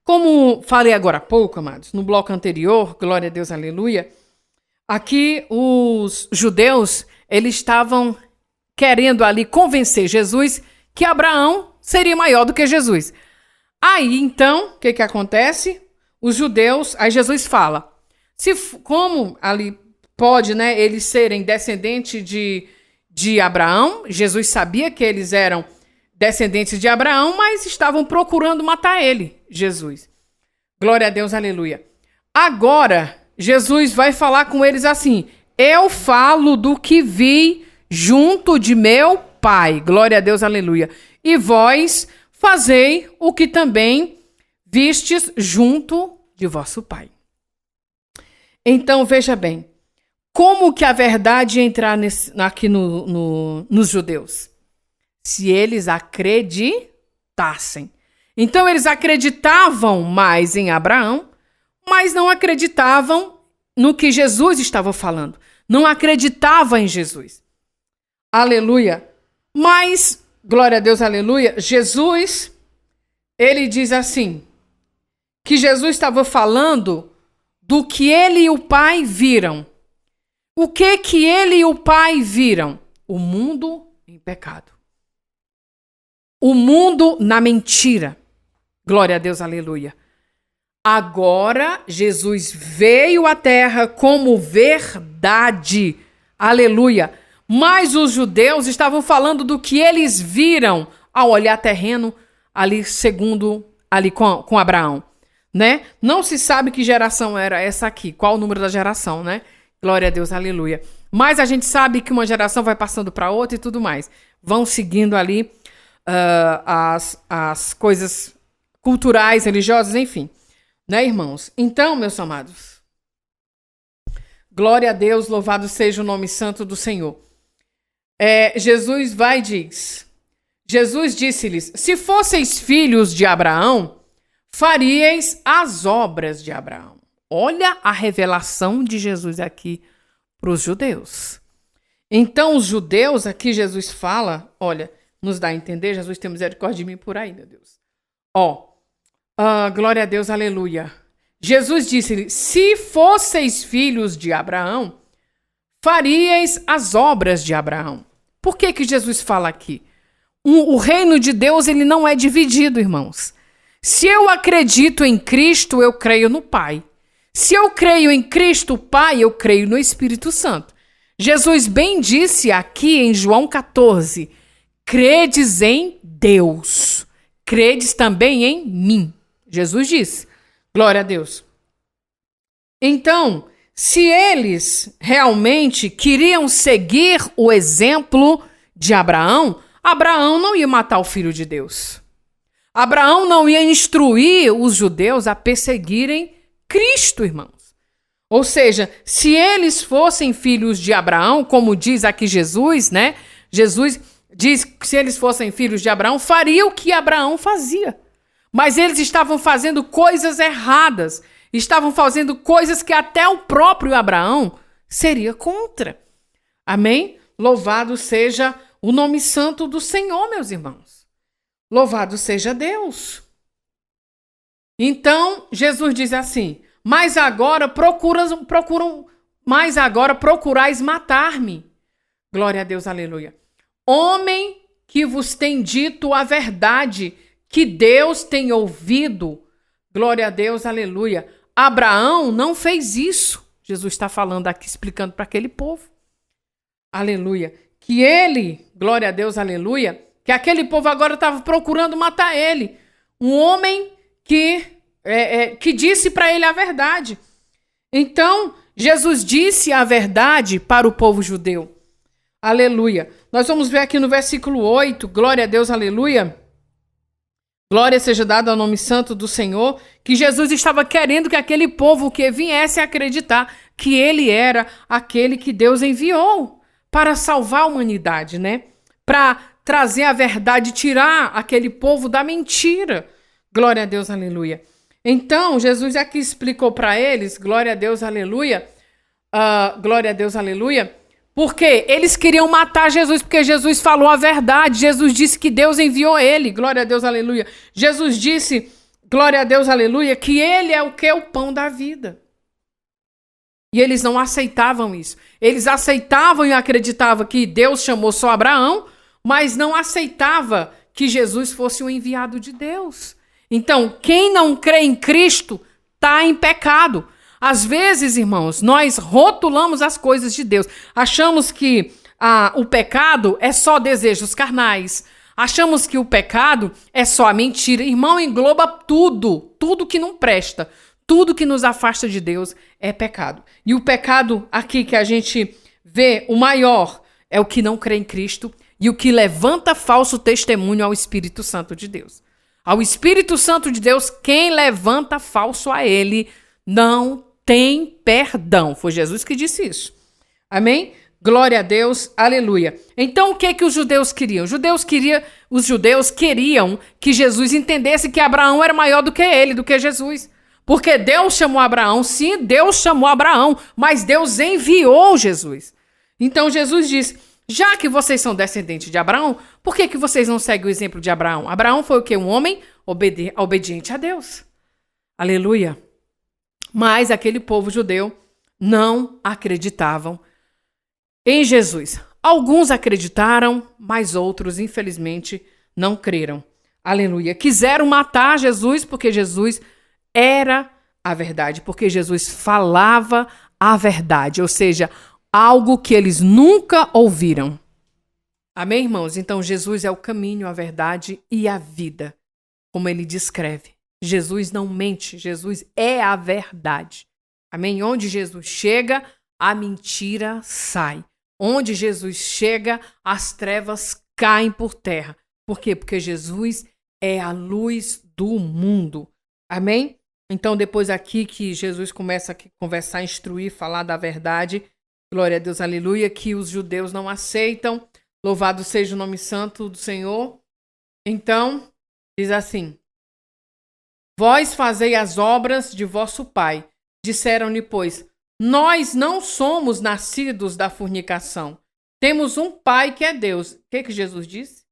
Como falei agora há pouco, amados, no bloco anterior, glória a Deus, aleluia, aqui os judeus, eles estavam querendo ali convencer Jesus que Abraão seria maior do que Jesus. Aí, então, o que acontece? Os judeus, aí Jesus fala, como ali pode, né, eles serem descendentes de Abraão, Jesus sabia que eles eram descendentes de Abraão, mas estavam procurando matar ele, Jesus. Glória a Deus, aleluia. Agora, Jesus vai falar com eles assim, eu falo do que vi junto de meu Pai, glória a Deus, aleluia. E vós fazei o que também vistes junto de vosso Pai. Então, veja bem, como que a verdade entrar aqui nos judeus? Se eles acreditassem. Então, eles acreditavam mais em Abraão, mas não acreditavam no que Jesus estava falando. Não acreditavam em Jesus. Aleluia. Mas, glória a Deus, aleluia, Jesus, ele diz assim, que Jesus estava falando do que ele e o Pai viram. O que ele e o Pai viram? O mundo em pecado. O mundo na mentira. Glória a Deus, aleluia. Agora, Jesus veio à terra como verdade. Aleluia. Mas os judeus estavam falando do que eles viram ao olhar terreno, ali segundo, ali com Abraão. Né? Não se sabe que geração era essa aqui, qual o número da geração, né? Glória a Deus, aleluia. Mas a gente sabe que uma geração vai passando para outra e tudo mais. Vão seguindo ali as coisas culturais, religiosas, enfim. Né, irmãos? Então, meus amados, glória a Deus, louvado seja o nome santo do Senhor. Jesus vai e diz, Jesus disse-lhes, se fosseis filhos de Abraão, faríeis as obras de Abraão. Olha a revelação de Jesus aqui para os judeus. Então, os judeus, aqui Jesus fala, olha, nos dá a entender, Jesus tem misericórdia de mim por aí, meu Deus. Glória a Deus, aleluia. Jesus disse-lhe, se fosseis filhos de Abraão, faríeis as obras de Abraão. Por que Jesus fala aqui? O reino de Deus, ele não é dividido, irmãos. Se eu acredito em Cristo, eu creio no Pai. Se eu creio em Cristo, Pai, eu creio no Espírito Santo. Jesus bem disse aqui em João 14, credes em Deus, credes também em mim. Jesus disse, glória a Deus. Então, se eles realmente queriam seguir o exemplo de Abraão, Abraão não ia matar o filho de Deus. Abraão não ia instruir os judeus a perseguirem Cristo, irmãos. Ou seja, se eles fossem filhos de Abraão, como diz aqui Jesus, né? Jesus diz que se eles fossem filhos de Abraão, faria o que Abraão fazia. Mas eles estavam fazendo coisas erradas. Estavam fazendo coisas que até o próprio Abraão seria contra. Amém? Louvado seja o nome santo do Senhor, meus irmãos. Louvado seja Deus. Então, Jesus diz assim: mas agora procurais matar-me. Glória a Deus, aleluia. Homem que vos tem dito a verdade, que Deus tem ouvido. Glória a Deus, aleluia. Abraão não fez isso. Jesus está falando aqui, explicando para aquele povo. Aleluia. Que ele, glória a Deus, aleluia, que aquele povo agora estava procurando matar ele. Um homem que disse para ele a verdade. Então, Jesus disse a verdade para o povo judeu. Aleluia. Nós vamos ver aqui no versículo 8, glória a Deus, aleluia. Glória seja dada ao nome santo do Senhor, que Jesus estava querendo que aquele povo que viesse a acreditar que ele era aquele que Deus enviou para salvar a humanidade, né? Para trazer a verdade, tirar aquele povo da mentira. Glória a Deus, aleluia. Então, Jesus aqui explicou para eles, glória a Deus, aleluia, porque eles queriam matar Jesus, porque Jesus falou a verdade. Jesus disse que Deus enviou ele, glória a Deus, aleluia. Jesus disse, glória a Deus, aleluia, que ele é o que? O pão da vida. E eles não aceitavam isso. Eles aceitavam e acreditavam que Deus chamou só Abraão, mas não aceitava que Jesus fosse o enviado de Deus. Então, quem não crê em Cristo está em pecado. Às vezes, irmãos, nós rotulamos as coisas de Deus. Achamos que o pecado é só desejos carnais. Achamos que o pecado é só a mentira. Irmão, engloba tudo que não presta. Tudo que nos afasta de Deus é pecado. E o pecado aqui que a gente vê, o maior, é o que não crê em Cristo e o que levanta falso testemunho ao Espírito Santo de Deus. Ao Espírito Santo de Deus, quem levanta falso a ele não tem perdão. Foi Jesus que disse isso. Amém? Glória a Deus, aleluia. Então, o que os judeus queriam? Os judeus queriam que Jesus entendesse que Abraão era maior do que ele, do que Jesus. Porque Deus chamou Abraão, sim, Deus chamou Abraão, mas Deus enviou Jesus. Então, Jesus diz, já que vocês são descendentes de Abraão, por que vocês não seguem o exemplo de Abraão? Abraão foi o quê? Um homem obediente a Deus. Aleluia. Mas aquele povo judeu não acreditavam em Jesus. Alguns acreditaram, mas outros, infelizmente, não creram. Aleluia. Quiseram matar Jesus porque Jesus era a verdade, porque Jesus falava a verdade, ou seja, algo que eles nunca ouviram. Amém, irmãos? Então, Jesus é o caminho, a verdade e a vida, como ele descreve. Jesus não mente, Jesus é a verdade. Amém? Onde Jesus chega, a mentira sai. Onde Jesus chega, as trevas caem por terra. Por quê? Porque Jesus é a luz do mundo. Amém? Então, depois aqui que Jesus começa a conversar, instruir, falar da verdade, glória a Deus, aleluia, que os judeus não aceitam, louvado seja o nome santo do Senhor. Então, diz assim, vós fazei as obras de vosso pai. Disseram-lhe, pois, nós não somos nascidos da fornicação. Temos um pai que é Deus. O que Jesus disse?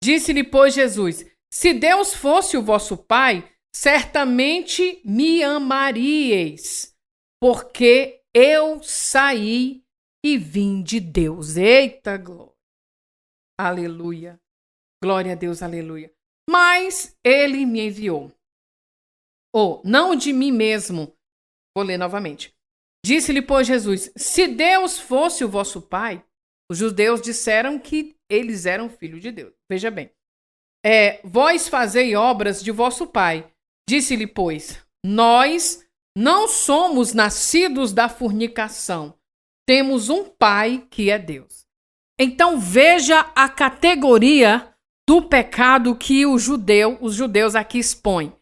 Disse-lhe, pois, Jesus, se Deus fosse o vosso pai, certamente me amaríeis, porque eu saí e vim de Deus. Eita, glória. Aleluia. Glória a Deus, aleluia. Mas ele me enviou. Não de mim mesmo. Vou ler novamente. Disse-lhe, pois, Jesus, se Deus fosse o vosso pai, os judeus disseram que eles eram filhos de Deus. Veja bem. Vós fazei obras de vosso pai. Disse-lhe, pois, nós não somos nascidos da fornicação. Temos um pai que é Deus. Então veja a categoria do pecado que os judeus aqui expõem.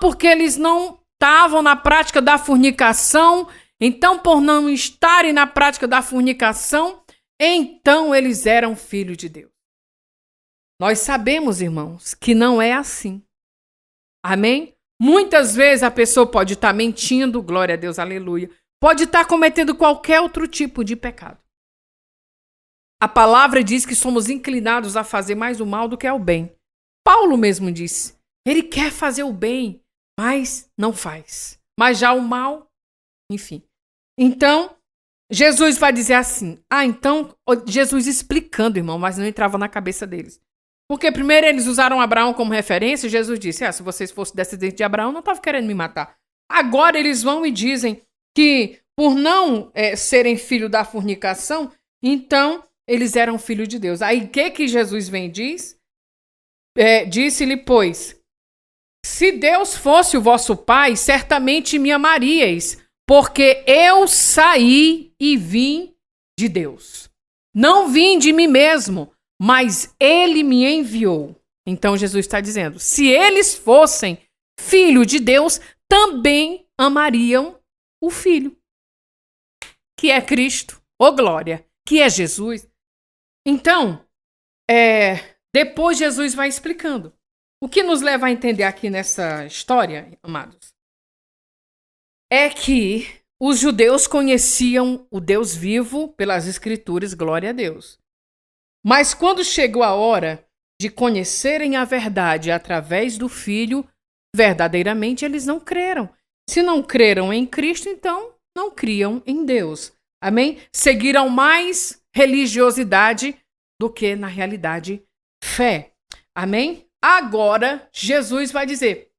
Porque eles não estavam na prática da fornicação, então por não estarem na prática da fornicação, então eles eram filhos de Deus. Nós sabemos, irmãos, que não é assim. Amém? Muitas vezes a pessoa pode estar mentindo, glória a Deus, aleluia. Pode estar cometendo qualquer outro tipo de pecado. A palavra diz que somos inclinados a fazer mais o mal do que o bem. Paulo mesmo disse. Ele quer fazer o bem, mas não faz. Mas já o mal, enfim. Então, Jesus vai dizer assim. Então, Jesus explicando, irmão, mas não entrava na cabeça deles. Porque primeiro eles usaram Abraão como referência. Jesus disse, se vocês fossem descendentes de Abraão, não estavam querendo me matar. Agora eles vão e dizem que por não serem filho da fornicação, então eles eram filho de Deus. Aí o que Jesus vem e diz? Disse-lhe, pois, se Deus fosse o vosso pai, certamente me amaríeis, porque eu saí e vim de Deus. Não vim de mim mesmo, mas ele me enviou. Então Jesus está dizendo, se eles fossem filho de Deus, também amariam o Filho, que é Cristo, ô glória, que é Jesus. Então, depois Jesus vai explicando. O que nos leva a entender aqui nessa história, amados, é que os judeus conheciam o Deus vivo pelas Escrituras, glória a Deus. Mas quando chegou a hora de conhecerem a verdade através do Filho, verdadeiramente eles não creram. Se não creram em Cristo, então não criam em Deus. Amém? Seguiram mais religiosidade do que, na realidade, fé. Amém? Agora, Jesus vai dizer,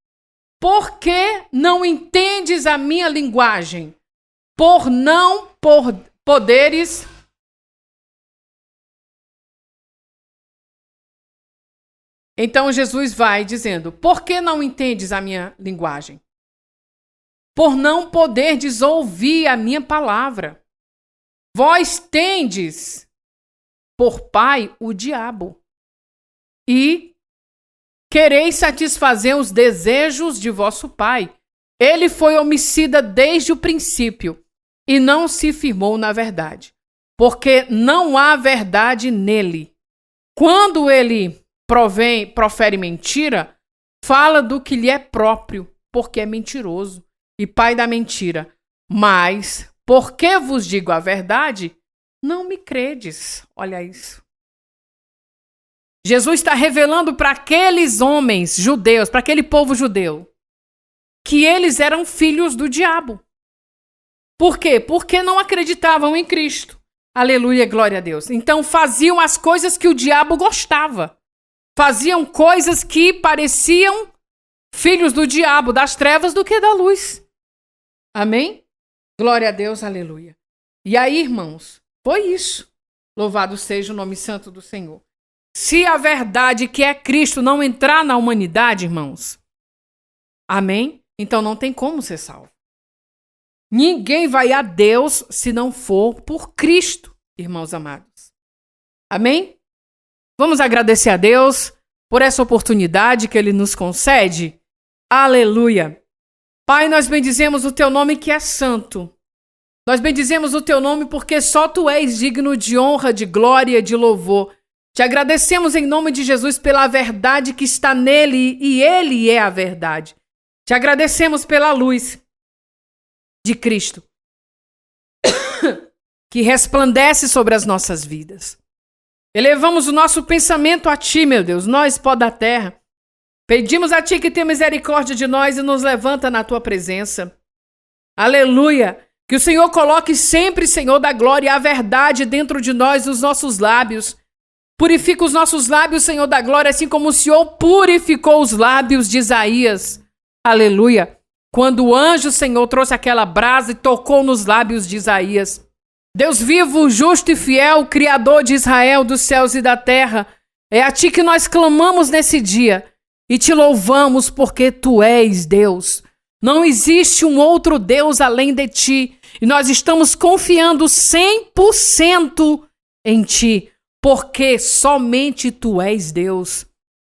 por que não entendes a minha linguagem? Por não poderes... Então Jesus vai dizendo, por que não entendes a minha linguagem? Por não poderdes ouvir a minha palavra. Vós tendes por pai o diabo e quereis satisfazer os desejos de vosso pai. Ele foi homicida desde o princípio e não se firmou na verdade, porque não há verdade nele. Quando ele profere mentira, fala do que lhe é próprio, porque é mentiroso e pai da mentira. Mas, porque vos digo a verdade, não me credes. Olha isso. Jesus está revelando para aqueles homens judeus, para aquele povo judeu, que eles eram filhos do diabo. Por quê? Porque não acreditavam em Cristo. Aleluia, glória a Deus. Então faziam as coisas que o diabo gostava. Faziam coisas que pareciam filhos do diabo, das trevas, do que da luz. Amém? Glória a Deus, aleluia. E aí, irmãos, foi isso. Louvado seja o nome santo do Senhor. Se a verdade que é Cristo não entrar na humanidade, irmãos, amém? Então não tem como ser salvo. Ninguém vai a Deus se não for por Cristo, irmãos amados. Amém? Vamos agradecer a Deus por essa oportunidade que Ele nos concede. Aleluia. Pai, nós bendizemos o Teu nome que é santo. Nós bendizemos o Teu nome porque só Tu és digno de honra, de glória, de louvor. Te agradecemos em nome de Jesus pela verdade que está nele e Ele é a verdade. Te agradecemos pela luz de Cristo que resplandece sobre as nossas vidas. Elevamos o nosso pensamento a Ti, meu Deus, nós, pó da terra. Pedimos a Ti que tenha misericórdia de nós e nos levanta na Tua presença. Aleluia! Que o Senhor coloque sempre, Senhor da glória, a verdade dentro de nós, nos nossos lábios. Purifica os nossos lábios, Senhor da glória, assim como o Senhor purificou os lábios de Isaías. Aleluia! Quando o anjo, Senhor, trouxe aquela brasa e tocou nos lábios de Isaías. Deus vivo, justo e fiel, Criador de Israel, dos céus e da terra, é a Ti que nós clamamos nesse dia e Te louvamos porque Tu és Deus. Não existe um outro Deus além de Ti e nós estamos confiando 100% em Ti, porque somente Tu és Deus.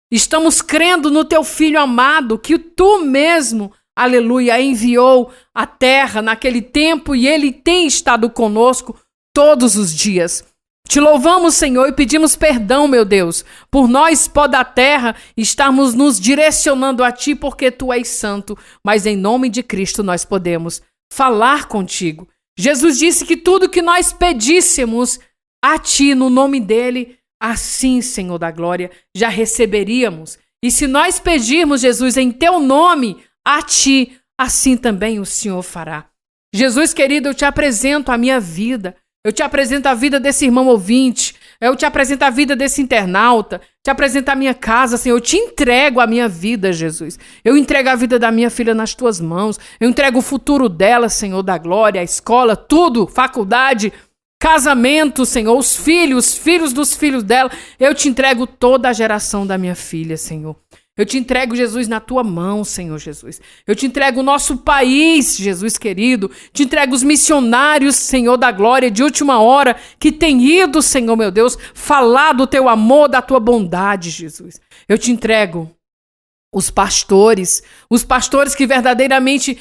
Estamos crendo no Teu Filho amado que Tu mesmo, aleluia, enviou à terra naquele tempo e Ele tem estado conosco todos os dias. Te louvamos, Senhor, e pedimos perdão, meu Deus, por nós, pó da terra, estarmos nos direcionando a Ti porque Tu és santo, mas em nome de Cristo nós podemos falar contigo. Jesus disse que tudo que nós pedíssemos, a Ti, no nome dEle, assim, Senhor da glória, já receberíamos. E se nós pedirmos, Jesus, em Teu nome, a Ti, assim também o Senhor fará. Jesus querido, eu te apresento a minha vida. Eu te apresento a vida desse irmão ouvinte. Eu te apresento a vida desse internauta. Te apresento a minha casa, Senhor. Eu te entrego a minha vida, Jesus. Eu entrego a vida da minha filha nas tuas mãos. Eu entrego o futuro dela, Senhor da glória, a escola, tudo, faculdade, casamento, Senhor, os filhos dos filhos dela. Eu te entrego toda a geração da minha filha, Senhor. Eu te entrego, Jesus, na tua mão, Senhor Jesus. Eu te entrego o nosso país, Jesus querido. Te entrego os missionários, Senhor da glória, de última hora, que têm ido, Senhor meu Deus, falar do teu amor, da tua bondade, Jesus. Eu te entrego os pastores que verdadeiramente,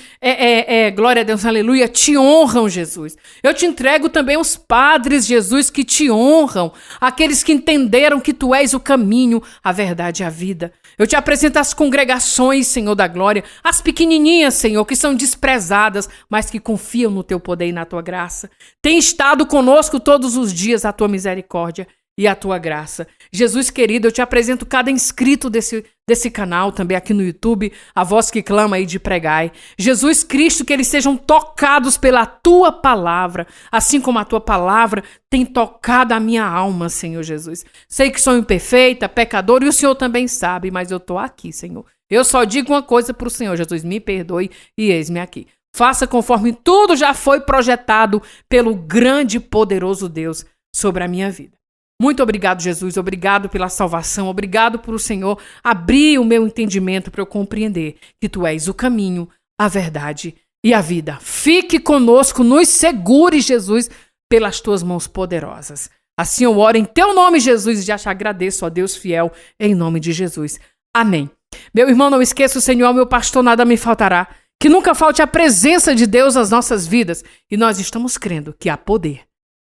glória a Deus, aleluia, te honram, Jesus. Eu te entrego também os padres, Jesus, que te honram, aqueles que entenderam que tu és o caminho, a verdade e a vida. Eu te apresento as congregações, Senhor da glória, as pequenininhas, Senhor, que são desprezadas, mas que confiam no teu poder e na tua graça. Tem estado conosco todos os dias a tua misericórdia e a tua graça. Jesus querido, eu te apresento cada inscrito desse canal, também aqui no YouTube, a voz que clama aí de pregai. Jesus Cristo, que eles sejam tocados pela tua palavra, assim como a tua palavra tem tocado a minha alma, Senhor Jesus. Sei que sou imperfeita, pecador, e o Senhor também sabe, mas eu estou aqui, Senhor. Eu só digo uma coisa para o Senhor, Jesus, me perdoe e eis-me aqui. Faça conforme tudo já foi projetado pelo grande e poderoso Deus sobre a minha vida. Muito obrigado, Jesus. Obrigado pela salvação. Obrigado por o Senhor abrir o meu entendimento para eu compreender que Tu és o caminho, a verdade e a vida. Fique conosco, nos segure, Jesus, pelas Tuas mãos poderosas. Assim eu oro em Teu nome, Jesus, e já te agradeço, ó Deus fiel, em nome de Jesus. Amém. Meu irmão, não esqueça, o Senhor, meu pastor, nada me faltará. Que nunca falte a presença de Deus nas nossas vidas. E nós estamos crendo que há poder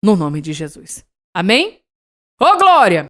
no nome de Jesus. Amém? Ô, glória!